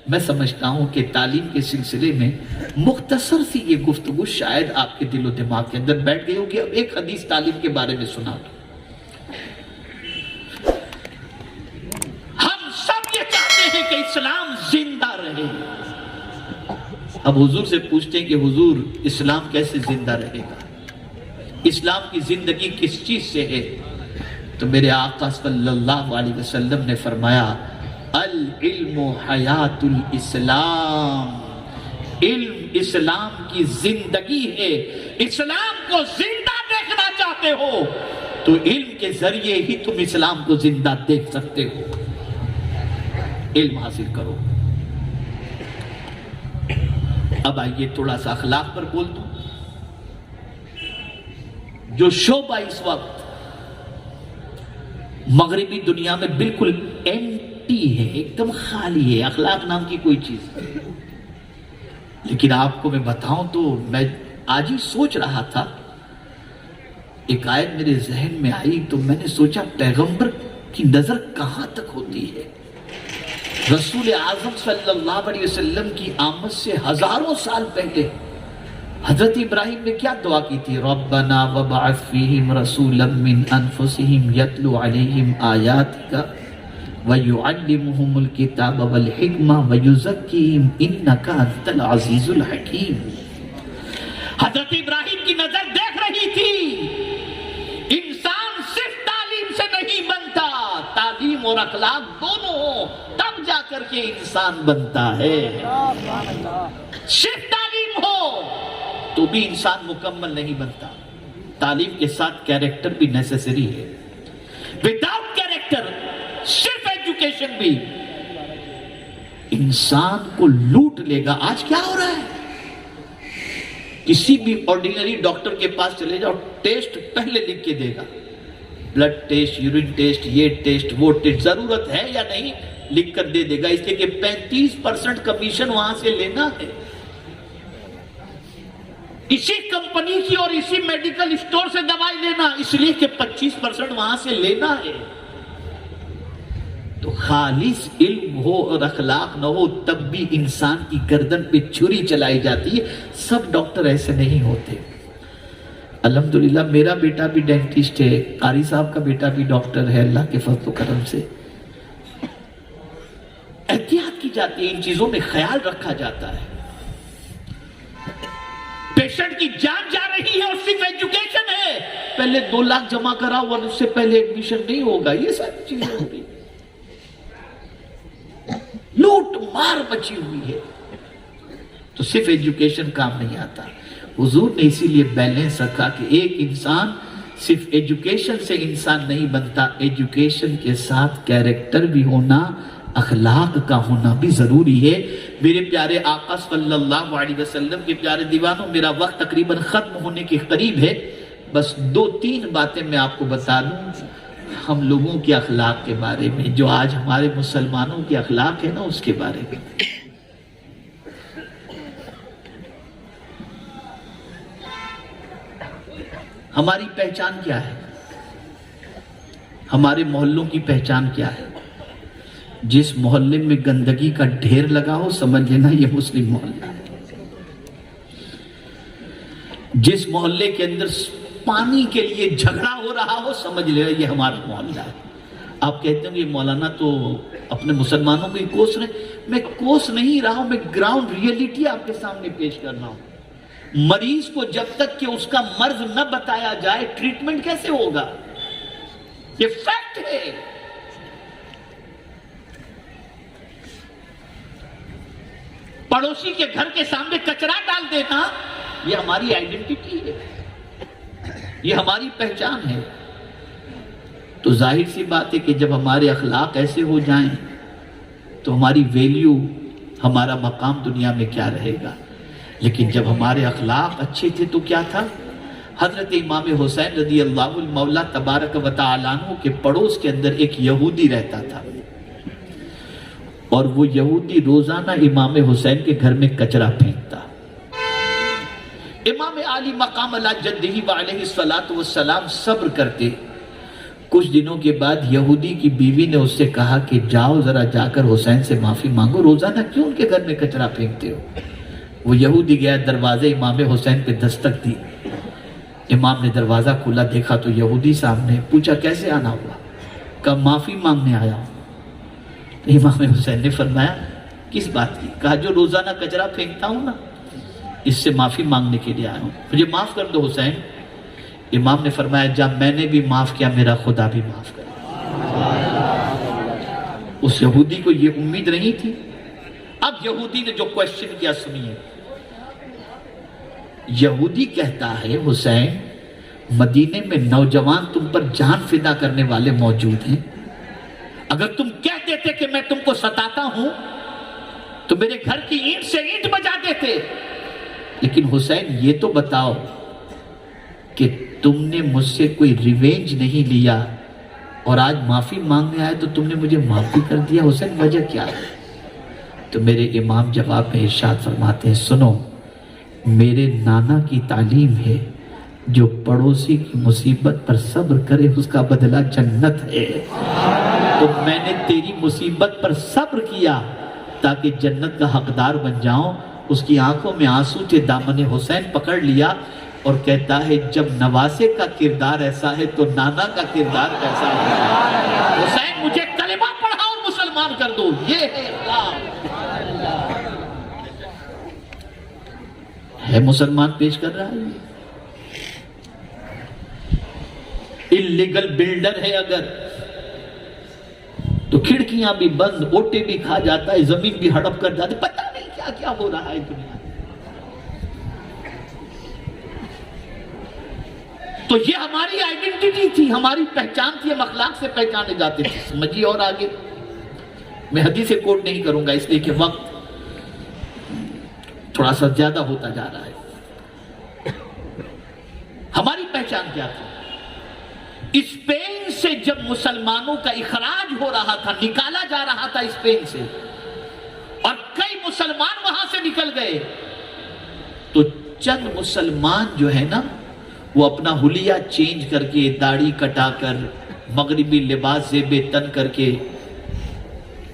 میں سمجھتا ہوں کہ تعلیم کے سلسلے میں مختصر سی یہ گفتگو شاید آپ کے دل و دماغ کے اندر بیٹھ گئی ہوگی۔ اب ایک حدیث تعلیم کے بارے میں سنا دو۔ ہم سب یہ چاہتے ہیں کہ اسلام زندہ رہے۔ اب حضور سے پوچھتے ہیں کہ حضور اسلام کیسے زندہ رہے گا؟ اسلام کی زندگی کس چیز سے ہے؟ تو میرے آقا صلی اللہ علیہ وسلم نے فرمایا العلم حیات الاسلام، علم اسلام کی زندگی ہے۔ اسلام کو زندہ دیکھنا چاہتے ہو تو علم کے ذریعے ہی تم اسلام کو زندہ دیکھ سکتے ہو۔ علم حاصل کرو۔ اب آئیے تھوڑا سا اخلاق پر بول دوں۔ جو شعبہ اس وقت مغربی دنیا میں بالکل ایمٹی ہے، ایک دم خالی ہے، اخلاق نام کی کوئی چیز نہیں۔ لیکن آپ کو میں بتاؤں تو میں آج ہی سوچ رہا تھا، ایک آیت میرے ذہن میں آئی تو میں نے سوچا پیغمبر کی نظر کہاں تک ہوتی ہے؟ رسول اعظم صلی اللہ علیہ وسلم کی آمد سے ہزاروں سال پہلے حضرت ابراہیم نے کیا دعا کی تھی؟ ربنا وابعث فیہم رسولا من انفسہم یتلو علیہم آیاتک ویعلمہم الکتاب والحکمہ ویزکیہم انک انت العزیز الحکیم۔ حضرت ابراہیم کی نظر دیکھ رہی تھی انسان صرف تعلیم سے نہیں بنتا، تعلیم اور اخلاق دونوں ہوں تب جا کر کے انسان بنتا ہے۔ صرف تعلیم ہو تو بھی انسان مکمل نہیں بنتا، تعلیم کے ساتھ کیریکٹر بھی نیسیسری ہے۔ وداؤٹ کیریکٹر صرف ایجوکیشن بھی انسان کو لوٹ لے گا۔ آج کیا ہو رہا ہے؟ کسی بھی آرڈینری ڈاکٹر کے پاس چلے جاؤ، ٹیسٹ پہلے لکھ کے دے گا، بلڈ ٹیسٹ، یورین ٹیسٹ، یہ ٹیسٹ، وہ ٹیسٹ، ضرورت ہے یا نہیں لکھ کر دے دے گا، اس لیے کہ 35% کمیشن وہاں سے لینا ہے۔ اسی کمپنی کی اور اسی میڈیکل اسٹور سے دوائی لینا، اس لیے کہ 25% وہاں سے لینا ہے۔ تو خالص علم ہو اور اخلاق نہ ہو تب بھی انسان کی گردن پہ چھری چلائی جاتی ہے۔ سب ڈاکٹر ایسے نہیں ہوتے۔ الحمدللہ میرا بیٹا بھی ڈینٹسٹ ہے، قاری صاحب کا بیٹا بھی ڈاکٹر ہے، اللہ کے فضل و کرم سے احتیاط کی جاتی ہے، ان چیزوں میں خیال رکھا جاتا ہے۔ پیشنٹ کی جان جا رہی ہے اور صرف ایجوکیشن ہے، پہلے 2 لاکھ جمع کرا اور اس سے پہلے ایڈمیشن نہیں ہوگا، یہ ساری چیزیں ہو رہی، لوٹ مار مچی ہوئی ہے۔ تو صرف ایجوکیشن کام نہیں آتا۔ حضور نے اسی لیے بیلنس رکھا کہ ایک انسان صرف ایجوکیشن سے انسان نہیں بنتا، ایجوکیشن کے ساتھ کیریکٹر بھی ہونا، اخلاق کا ہونا بھی ضروری ہے۔ میرے پیارے آقا صلی اللہ علیہ وسلم کے پیارے دیوانوں، میرا وقت تقریباً ختم ہونے کے قریب ہے۔ بس 2-3 باتیں میں آپ کو بتا دوں ہم لوگوں کے اخلاق کے بارے میں، جو آج ہمارے مسلمانوں کے اخلاق ہے نا اس کے بارے میں۔ ہماری پہچان کیا ہے؟ ہمارے محلوں کی پہچان کیا ہے؟ جس محلے میں گندگی کا ڈھیر لگا ہو سمجھ لینا یہ مسلم محلہ ہے۔ جس محلے کے اندر پانی کے لیے جھگڑا ہو رہا ہو سمجھ لینا یہ ہمارا محلہ ہے۔ آپ کہتے ہیں یہ مولانا تو اپنے مسلمانوں کو ہی کوس رہے، میں کوس نہیں رہا ہوں، میں گراؤنڈ ریئلٹی آپ کے سامنے پیش کر رہا ہوں۔ مریض کو جب تک کہ اس کا مرض نہ بتایا جائے ٹریٹمنٹ کیسے ہوگا؟ یہ فیکٹ ہے۔ پڑوسی کے گھر کے سامنے کچرا ڈال دینا یہ ہماری آئیڈینٹی ہے، یہ ہماری پہچان ہے۔ تو ظاہر سی بات ہے کہ جب ہمارے اخلاق ایسے ہو جائیں تو ہماری ویلیو، ہمارا مقام دنیا میں کیا رہے گا۔ لیکن جب ہمارے اخلاق اچھے تھے تو کیا تھا؟ حضرت امام حسین رضی اللہ المولا تبارک و تعالیٰ عنہ کے پڑوس کے اندر ایک یہودی رہتا تھا، اور وہ یہودی روزانہ امام حسین کے گھر میں کچرا پھینکتا۔ امام عالی مقام اللہ جدہ علیہ السلام صبر کرتے۔ کچھ دنوں کے بعد یہودی کی بیوی نے اس سے کہا کہ جاؤ ذرا جا کر حسین سے معافی مانگو، روزانہ کیوں ان کے گھر میں کچرا پھینکتے ہو؟ وہ یہودی گیا، دروازے امام حسین پہ دستک دی۔ امام نے دروازہ کھلا، دیکھا تو یہودی سامنے، پوچھا کیسے آنا ہوا؟ کہا معافی مانگنے آیا ہوں۔ امام حسین نے فرمایا کس بات کی؟ کہا جو روزانہ کچرا پھینکتا ہوں نا اس سے معافی مانگنے کے لیے آیا ہوں، مجھے معاف کر دو حسین۔ امام نے فرمایا جب میں نے بھی معاف کیا میرا خدا بھی معاف کر۔ اس یہودی کو یہ امید نہیں تھی۔ اب یہودی نے جو کوشچن کیا سنیے۔ یہودی کہتا ہے حسین مدینے میں نوجوان تم پر جان فدا کرنے والے موجود ہیں، اگر تم کہہ دیتے کہ میں تم کو ستاتا ہوں تو میرے گھر کی اینٹ سے اینٹ بجا دیتے، لیکن حسین یہ تو بتاؤ کہ تم نے مجھ سے کوئی ریونج نہیں لیا اور آج معافی مانگنے آئے تو تم نے مجھے معافی کر دیا، حسین وجہ کیا ہے؟ تو میرے امام جواب میں ارشاد فرماتے ہیں سنو، میرے نانا کی تعلیم ہے جو پڑوسی کی مصیبت پر صبر کرے اس کا بدلہ جنت ہے۔ تو میں نے تیری مصیبت پر صبر کیا تاکہ جنت کا حقدار بن جاؤں۔ اس کی آنکھوں میں آنسو تھے، دامن حسین پکڑ لیا اور کہتا ہے جب نواسے کا کردار ایسا ہے تو نانا کا کردار کیسا ہے؟ حسین مجھے کلمہ پڑھا اور مسلمان کر دو، یہ ہے اسلام۔ ہے مسلمان پیش کر رہا ہے، اللیگل بلڈر ہے اگر تو کھڑکیاں بھی بند، اوٹے بھی کھا جاتا ہے، زمین بھی ہڑپ کر جاتی، پتہ نہیں کیا کیا ہو رہا ہے دنیا میں۔ تو یہ ہماری آئیڈینٹی تھی، ہماری پہچان تھی، ہم اخلاق سے پہچانے جاتے تھے۔ سمجھیے اور آگے میں حدیث کوٹ نہیں کروں گا اس لیے کہ وقت تھوڑا سا زیادہ ہوتا جا رہا ہے۔ ہماری پہچان کیا تھی؟ اسپین سے جب مسلمانوں کا اخراج ہو رہا تھا، نکالا جا رہا تھا اسپین سے، اور کئی مسلمان وہاں سے نکل گئے، تو چند مسلمان جو ہے نا وہ اپنا حلیہ چینج کر کے، داڑھی کٹا کر، مغربی لباس زیب تن کر کے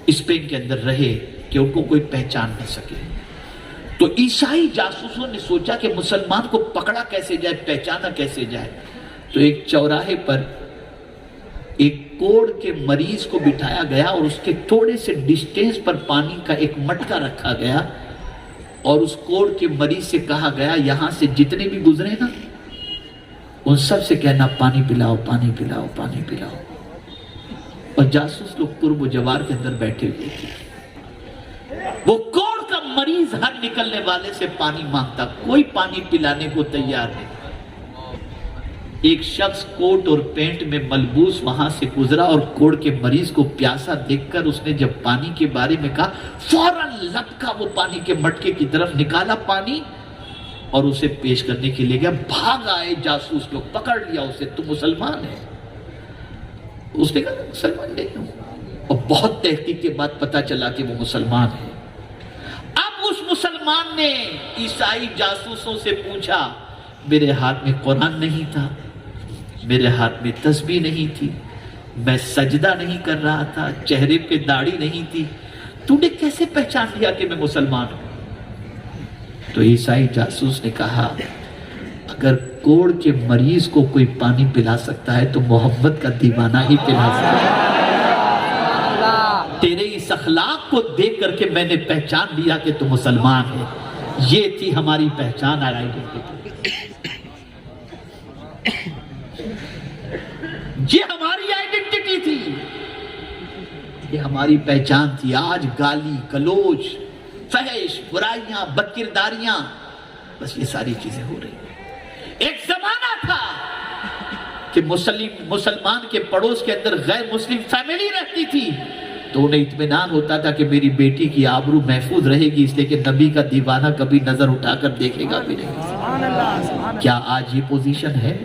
اسپین کے اندر رہے کہ ان کو کوئی پہچان نہ سکے۔ تو عیسائی جاسوسوں نے سوچا کہ مسلمان کو پکڑا کیسے جائے، پہچانا کیسے جائے۔ تو ایک چوراہے پر ایک کوڑ کے مریض کو بٹھایا گیا اور اس کے تھوڑے سے ڈسٹینس پر پانی کا ایک مٹکا رکھا گیا، اور اس کوڑ کے مریض سے کہا گیا یہاں سے جتنے بھی گزرے نا ان سب سے کہنا پانی پلاؤ، پانی پلاؤ، پانی پلاؤ۔ اور جاسوس لوگ قرب و جوار کے اندر بیٹھے ہوئے تھے۔ وہ کوڑ کا مریض ہر نکلنے والے سے پانی مانگتا، کوئی پانی پلانے کو تیار نہیں۔ ایک شخص کوٹ اور پینٹ میں ملبوس وہاں سے گزرا اور کوڑ کے مریض کو پیاسا دیکھ کر اس نے جب پانی کے بارے میں کہا، فوراً لپکا وہ پانی کے مٹکے کی طرف، نکالا پانی اور اسے پیش کرنے کے لیے گیا. بھاگ آئے جاسوس لوگ, پکڑ لیا اسے, تو مسلمان ہے. اس نے کہا مسلمان نہیں ہوں, اور بہت تحقیق کے بعد پتا چلا کہ وہ مسلمان ہے. اب اس مسلمان نے عیسائی جاسوسوں سے پوچھا, میرے ہاتھ میں قرآن نہیں تھا, میرے ہاتھ میں تسبیح نہیں تھی, میں سجدہ نہیں کر رہا تھا, چہرے پہ داڑھی نہیں تھی, تو نے کیسے پہچان لیا کہ میں مسلمان ہوں؟ تو عیسائی جاسوس نے کہا, اگر کوڑ کے مریض کو کوئی پانی پلا سکتا ہے تو محمد کا دیوانہ ہی پلا سکتا ہے. تیرے اس اخلاق کو دیکھ کر کے میں نے پہچان لیا کہ تو مسلمان ہے. یہ تھی ہماری پہچان, آئیڈینٹی. یہ ہماری آئیڈینٹی تھی, یہ ہماری پہچان تھی. آج گالی گلوچ, فحش, برائیاں, بدکرداریاں, بس یہ ساری چیزیں ہو رہی ہیں. ایک زمانہ تھا کہ مسلمان کے پڑوس کے اندر غیر مسلم فیملی رہتی تھی تو انہیں اطمینان ہوتا تھا کہ میری بیٹی کی آبرو محفوظ رہے گی, اس لیے کہ نبی کا دیوانہ کبھی نظر اٹھا کر دیکھے گا بھی نہیں. کیا آج یہ پوزیشن ہے؟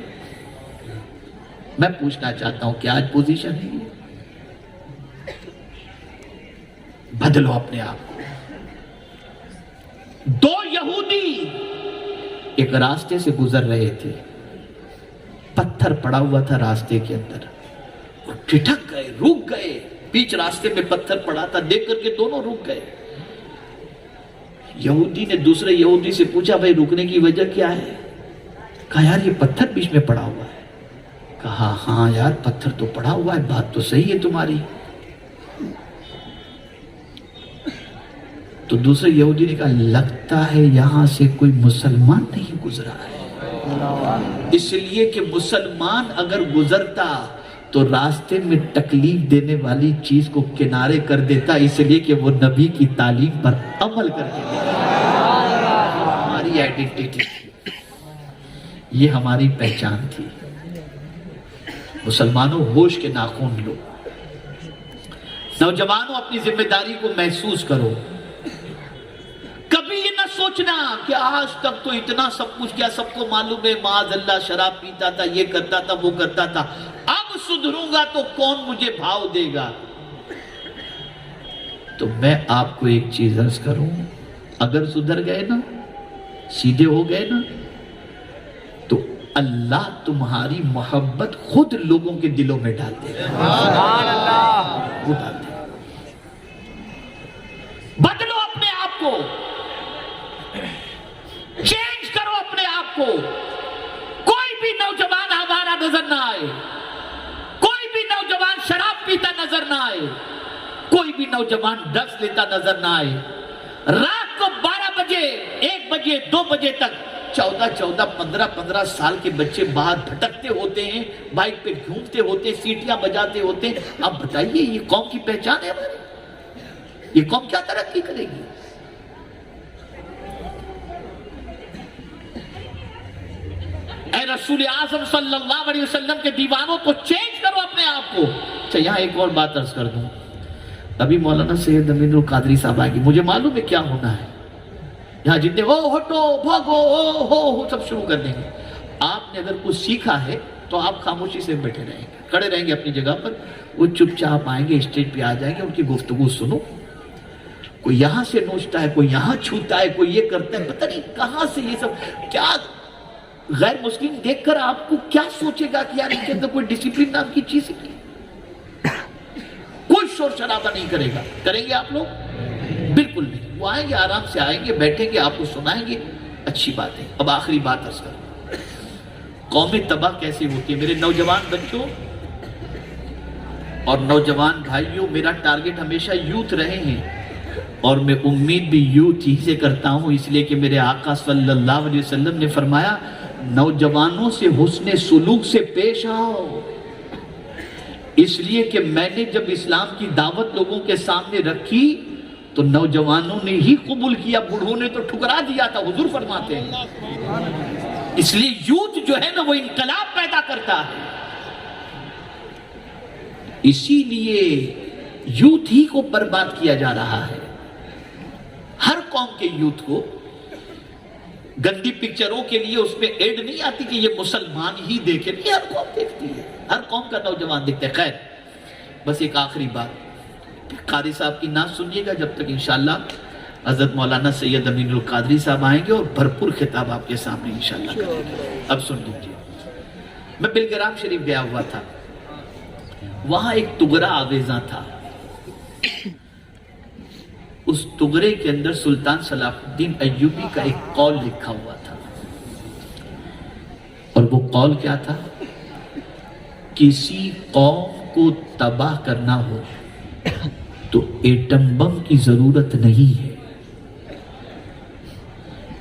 میں پوچھنا چاہتا ہوں, کیا آج پوزیشن ہے یہ؟ بدلو اپنے آپ کو. دو یہودی ایک راستے سے گزر رہے تھے, پتھر پڑا ہوا تھا راستے کے اندر, وہ ٹھٹک گئے, رک گئے. بیچ راستے میں پتھر پڑا تھا, دیکھ کر کے دونوں رک گئے. یہودی نے دوسرے یہودی سے پوچھا, بھائی رکنے کی وجہ کیا ہے؟ کہا یار یہ پتھر بیچ میں پڑا ہوا ہے. کہا ہاں یار پتھر تو پڑا ہوا ہے, بات تو صحیح ہے تمہاری. تو دوسرے یہودی نے کہا لگتا ہے یہاں سے کوئی مسلمان نہیں گزرا ہے, اس لیے کہ مسلمان اگر گزرتا تو راستے میں تکلیف دینے والی چیز کو کنارے کر دیتا, اس لیے کہ وہ نبی کی تعلیم پر عمل کر کے ہماری آئیڈینٹی تھی, یہ ہماری پہچان تھی. مسلمانوں ہوش کے ناخن لو, نوجوانوں اپنی ذمہ داری کو محسوس کرو. کبھی یہ نہ سوچنا کہ آج تک تو اتنا سب کچھ کیا, سب کو معلوم ہے معاذ اللہ شراب پیتا تھا, یہ کرتا تھا, وہ کرتا تھا, اب سدھروں گا تو کون مجھے بھاؤ دے گا. تو میں آپ کو ایک چیز عرض کروں, اگر سدھر گئے نا, سیدھے ہو گئے نا, تو اللہ تمہاری محبت خود لوگوں کے دلوں میں ڈال دے گا. وہ ڈال دے گا. بدلو اپنے آپ کو, چینج کرو اپنے آپ کو. کوئی بھی نوجوان ہمارا نظر نہ آئے, کوئی بھی نوجوان شراب پیتا نظر نہ آئے, کوئی بھی نوجوان ڈرگس لیتا نظر نہ آئے. رات کو 12 بجے, 1 بجے, 2 بجے تک 14, 15 سال کے بچے باہر بھٹکتے ہوتے ہیں, بائک پہ گھومتے ہوتے, سیٹیاں بجاتے ہوتے ہیں. اب بتائیے یہ قوم کی پہچان ہے ہماری؟ یہ قوم کیا ترقی کرے گی؟ اے رسول اعظم صلی اللہ علیہ وسلم کے دیوانوں کو چینج کرو اپنے آپ کو. اچھا یہاں ایک اور بات عرض کر دوں, ابھی مولانا سید امین القادری صاحب آئے گی, مجھے معلوم ہے کیا ہونا ہے. یہاں جتنے ہٹو بھاگو ہو سب شروع کر دیں گے. آپ نے اگر کچھ سیکھا ہے تو آپ خاموشی سے بیٹھے رہیں گے, کھڑے رہیں گے اپنی جگہ پر. وہ چپ چاپ آئیں گے, اسٹیج پہ آ جائیں گے, ان کی گفتگو سنو. کوئی یہاں سے نوچتا ہے, کوئی یہاں چھوتا ہے, کوئی یہ کرتا ہے, پتہ نہیں کہاں سے یہ سب. کیا غیر مسلم دیکھ کر آپ کو کیا سوچے گا کہ یار ان کے اندر کوئی ڈسپلن نام کی چیز ہے؟ کوئی شور شرابہ نہیں کرے گا. کریں گے آپ لوگ؟ بالکل نہیں. وہ آئیں گے, آرام سے آئیں گے, بیٹھیں گے, آپ کو سنائیں گے, اچھی بات ہے. اب آخری بات عرض کروں, قومیں تباہ کیسے ہوتی ہے؟ میرے نوجوان بچوں اور نوجوان بھائیوں, میرا ٹارگٹ ہمیشہ یوتھ رہے ہیں, اور میں امید بھی یوتھ ہی سے کرتا ہوں, اس لیے کہ میرے آقا صلی اللہ علیہ وسلم نے فرمایا نوجوانوں سے حسن سلوک سے پیش آؤ. اس لیے کہ میں نے جب اسلام کی دعوت لوگوں کے سامنے رکھی تو نوجوانوں نے ہی قبول کیا, بوڑھوں نے تو ٹھکرا دیا تھا. حضور فرماتے ہیں اس لیے یوتھ جو ہے نا وہ انقلاب پیدا کرتا ہے. اسی لیے یوتھ ہی کو برباد کیا جا رہا ہے. ہر قوم کے یوتھ کو گندی پکچروں کے لیے اس میں ایڈ نہیں آتی کہ یہ مسلمان ہی دیکھے، نہیں، ہر قوم دیکھتی ہے، ہر قوم کا نوجوان دیکھتا ہے۔ خیر، بس ایک آخری بات، قاری صاحب کی نعت سنیے گا جب تک انشاءاللہ حضرت مولانا سید امین القادری صاحب آئیں گے اور بھرپور خطاب آپ کے سامنے انشاءاللہ کریں گے۔ اب سن لیجیے، میں بلگرام شریف گیا ہوا تھا، وہاں ایک تغرہ آویزاں تھا، اس تغرے کے اندر سلطان صلاح الدین ایوبی کا ایک قول لکھا ہوا تھا، اور وہ قول کیا تھا؟ کسی قوم کو تباہ کرنا ہو تو ایٹم بم کی ضرورت نہیں ہے،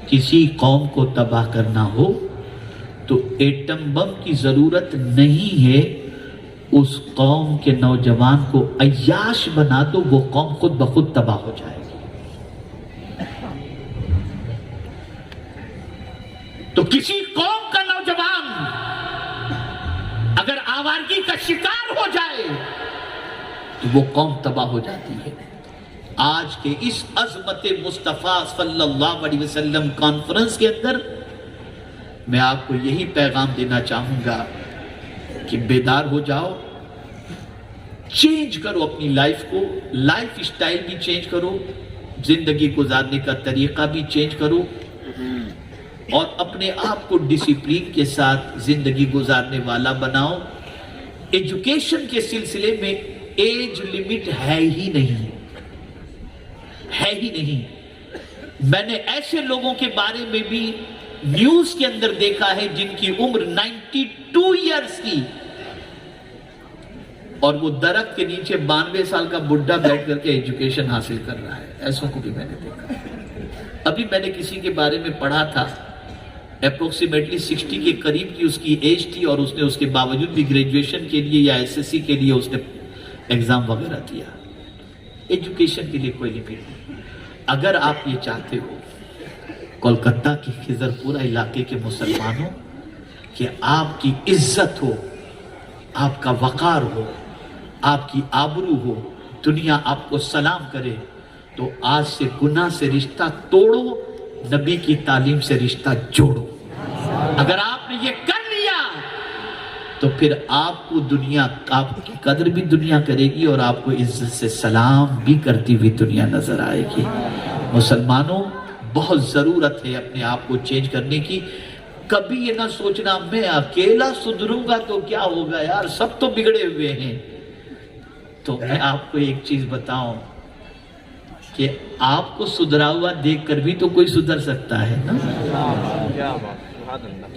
کسی قوم کو تباہ کرنا ہو تو ایٹم بم کی ضرورت نہیں ہے، اس قوم کے نوجوان کو عیاش بنا دو، وہ قوم خود بخود تباہ ہو جائے گی۔ تو کسی قوم کا نوجوان اگر آوارگی کا شکار ہو جائے تو وہ قوم تباہ ہو جاتی ہے۔ آج کے اس عظمت مصطفیٰ صلی اللہ علیہ وسلم کانفرنس کے اندر میں آپ کو یہی پیغام دینا چاہوں گا کہ بیدار ہو جاؤ، چینج کرو اپنی لائف کو، لائف سٹائل بھی چینج کرو، زندگی گزارنے کا طریقہ بھی چینج کرو، اور اپنے آپ کو ڈسپلین کے ساتھ زندگی گزارنے والا بناؤ۔ ایجوکیشن کے سلسلے میں ایج لیمٹ ہے ہی نہیں، ہے ہی نہیں۔ میں نے ایسے لوگوں کے بارے میں بھی نیوز کے اندر دیکھا ہے جن کی عمر 92 ایئرز کی، اور وہ درخت کے نیچے 92 سال کا بڈھا بیٹھ کر کے ایجوکیشن حاصل کر رہا ہے۔ ایسوں کو بھی میں نے دیکھا ہے۔ ابھی میں نے کسی کے بارے میں پڑھا تھا، اپروکسیمیٹلی 60 کے قریب کی اس کی ایج تھی، اور اس نے اس کے باوجود بھی گریجویشن کے لیے یا SSC کے لیے اس نے ایگزام وغیرہ دیا۔ ایجوکیشن کے لیے کوئی لمٹ نہیں۔ اگر آپ یہ چاہتے ہو کولکتہ کی خضر پورہ علاقے کے مسلمانوں کہ آپ کی عزت ہو، آپ کا وقار ہو، آپ کی آبرو ہو، دنیا آپ کو سلام کرے، تو آج سے گناہ سے رشتہ توڑو، نبی کی تعلیم سے رشتہ جوڑو۔ اگر آپ نے یہ کر لیا تو پھر آپ کو دنیا، آپ کی قدر بھی دنیا کرے گی، اور آپ کو عزت سے سلام بھی کرتی ہوئی دنیا نظر آئے گی۔ مسلمانوں، بہت ضرورت ہے اپنے آپ کو چینج کرنے کی۔ کبھی یہ نہ سوچنا میں اکیلا سدھروں گا تو کیا ہوگا، یار سب تو بگڑے ہوئے ہیں۔ تو میں آپ کو ایک چیز بتاؤں کہ آپ کو سدھرا ہوا دیکھ کر بھی تو کوئی سدھر سکتا ہے نا۔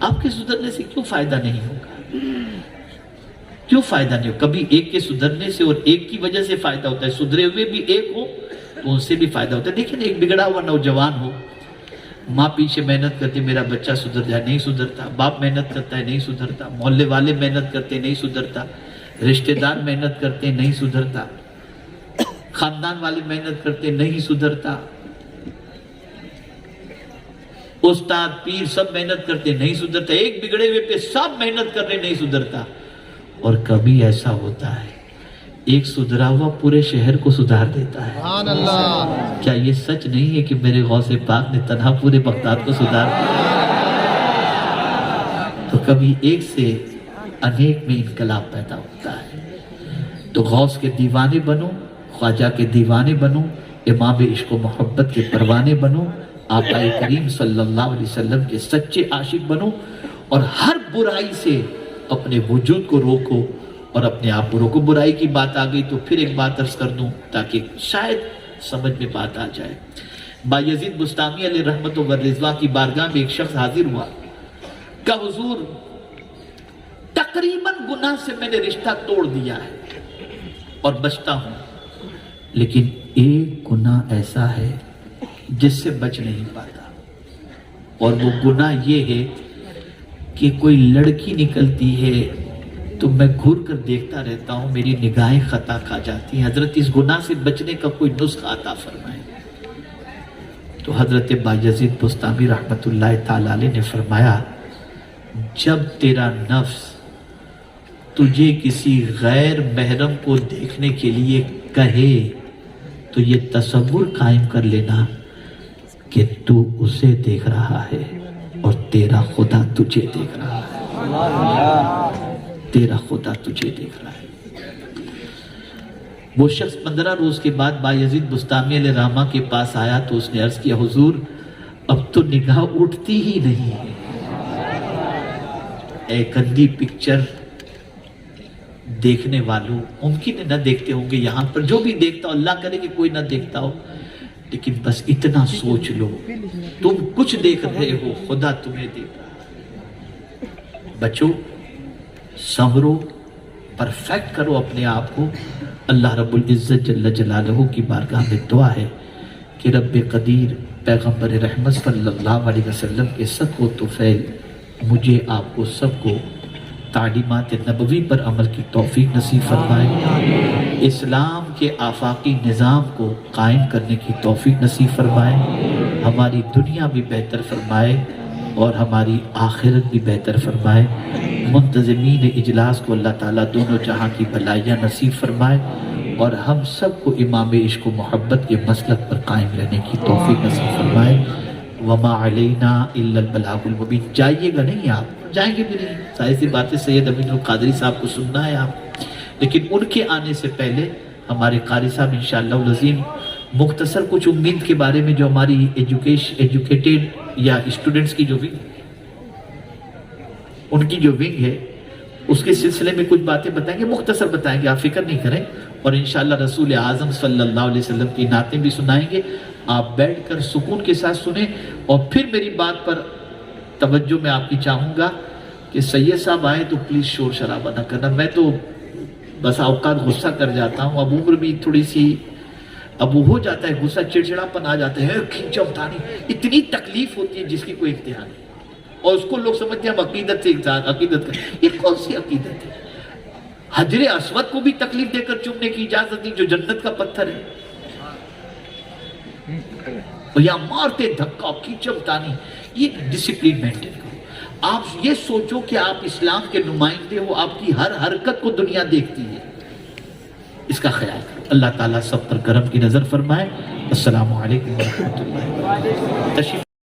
آپ کے سدھرنے سے کیوں فائدہ نہیں ہوگا؟ کیوں فائدہ نہیں ہوگا؟ کبھی ایک کے سدھرنے سے اور ایک کی وجہ سے فائدہ ہوتا ہے، سدھرے ہوئے بھی ایک ہو تو ان سے بھی فائدہ ہوتا ہے۔ دیکھیں ایک بگڑا ہوا نوجوان ہو، ماں پیچھے محنت کرتی میرا بچہ سدھر جائے، نہیں سدھرتا، باپ محنت کرتا ہے نہیں سدھرتا، محلے والے محنت کرتے نہیں سدھرتا، رشتہ دار محنت کرتے نہیں سدھرتا، خاندان والے محنت کرتے نہیں سدھرتا، استاد پیر سب محنت کرتے نہیں سدھرتا، ایک بگڑے ہوئے پہ سب محنت کر رہے نہیں سدھرتا۔ اور کبھی ایسا ہوتا ہے ایک سدھرا ہوا پورے شہر کو سدھار دیتا ہے۔ سبحان اللہ! کیا یہ سچ نہیں ہے کہ میرے غوث پاک نے تنہا پورے بغداد کو سدھار دیا؟ تو کبھی ایک سے انیک میں انقلاب پیدا ہوتا ہے۔ تو غوث کے دیوانے بنو، خواجہ کے دیوانے بنو، امام عشق و محبت کے پروانے بنو، آقا کریم صلی اللہ علیہ وسلم کے سچے عاشق بنو، اور ہر برائی سے اپنے وجود کو روکو اور اپنے آپ کو روکو۔ برائی کی بات آ گئی تو پھر ایک بات عرض کر دوں تاکہ شاید سمجھ میں بات آ جائے۔ بایزید بستامی علیہ رحمت و رضوان کی بارگاہ میں ایک شخص حاضر ہوا، کہ حضور تقریباً گناہ سے میں نے رشتہ توڑ دیا ہے اور بچتا ہوں، لیکن ایک گناہ ایسا ہے جس سے بچ نہیں پاتا، اور وہ گناہ یہ ہے کہ کوئی لڑکی نکلتی ہے تو میں گھر کر دیکھتا رہتا ہوں، میری نگاہیں خطا کھا جاتی ہیں۔ حضرت اس گناہ سے بچنے کا کوئی نسخہ عطا فرمائے۔ تو حضرت بایزید بستامی رحمت اللہ تعالی علیہ نے فرمایا، جب تیرا نفس تجھے کسی غیر محرم کو دیکھنے کے لیے کہے تو یہ تصور قائم کر لینا کہ تو اسے دیکھ رہا ہے۔ اور تیرا خدا تجھے دیکھ رہا ہے، تیرا خدا تجھے دیکھ رہا ہے۔ وہ شخص 15 روز کے بعد بایزید بستامی علیہ رحمہ کے پاس آیا تو اس نے عرض کیا حضور اب تو نگاہ اٹھتی ہی نہیں ہے۔ اے گندی پکچر دیکھنے والوں، ممکن ہے نہ دیکھتے ہوں گے یہاں پر، جو بھی دیکھتا ہو اللہ کرے کہ کوئی نہ دیکھتا ہو، لیکن بس اتنا سوچ لو تم کچھ دیکھ رہے ہو، خدا تمہیں دیکھ رہا ہے۔ بچو، سنورو، پرفیکٹ کرو اپنے آپ کو۔ اللہ رب العزت جل جلالہ کی بارگاہ میں دعا ہے کہ رب قدیر پیغمبر رحمت صلی اللہ علیہ وسلم کے صدق و طفیل مجھے آپ کو سب کو تعلیمات نبوی پر عمل کی توفیق نصیب فرمائے، اسلام کے آفاقی نظام کو قائم کرنے کی توفیق نصیب فرمائے، ہماری دنیا بھی بہتر فرمائے اور ہماری آخرت بھی بہتر فرمائے۔ منتظمین اجلاس کو اللہ تعالیٰ دونوں جہاں کی بھلائیاں نصیب فرمائے اور ہم سب کو امام عشق و محبت کے مسلک پر قائم رہنے کی توفیق نصیب فرمائے۔ وما علینا الا البلاغ المبین۔ جائیے گا نہیں آپ، جائیں گے بھی نہیں، ظاہر سی بات ہے، سید امین القادری صاحب کو سننا ہے آپ، لیکن ان کے آنے سے پہلے ہمارے قاری صاحب انشاءاللہ العظیم مختصر کچھ امید کے بارے میں جو ہماری ایجوکیٹڈ یا اسٹوڈنٹس کی جو ونگ، ان کی جو ونگ ہے اس کے سلسلے میں کچھ باتیں بتائیں گے، مختصر بتائیں گے، آپ فکر نہیں کریں، اور انشاءاللہ رسول اعظم صلی اللہ علیہ وسلم کی نعتیں بھی سنائیں گے۔ آپ بیٹھ کر سکون کے ساتھ سنیں، اور پھر میری بات پر توجہ میں آپ کی چاہوں گا کہ سید صاحب آئے تو پلیز شور شرابہ نہ کرنا۔ میں تو بس اوقات غصہ کر جاتا ہوں، اب عمر بھی تھوڑی سی اب وہ ہو جاتا ہے، غصہ چڑچڑاپن آ جاتا ہے، کھینچم تانی، اتنی تکلیف ہوتی ہے جس کی کوئی انتہا نہیں، اور اس کو لوگ سمجھتے ہیں ہم عقیدت سے عقیدت کر، یہ کون سی عقیدت ہے؟ حجر اسود کو بھی تکلیف دے کر چومنے کی اجازت نہیں جو جنت کا پتھر ہے، اور یہاں مارتے دھکا کھینچم تانی، یہ ڈسپلین مینٹین کرو۔ آپ یہ سوچو کہ آپ اسلام کے نمائندے ہو، آپ کی ہر حرکت کو دنیا دیکھتی ہے، اس کا خیال کرو۔ اللہ تعالیٰ سب پر کرم کی نظر فرمائے۔ السلام علیکم ورحمۃ اللہ۔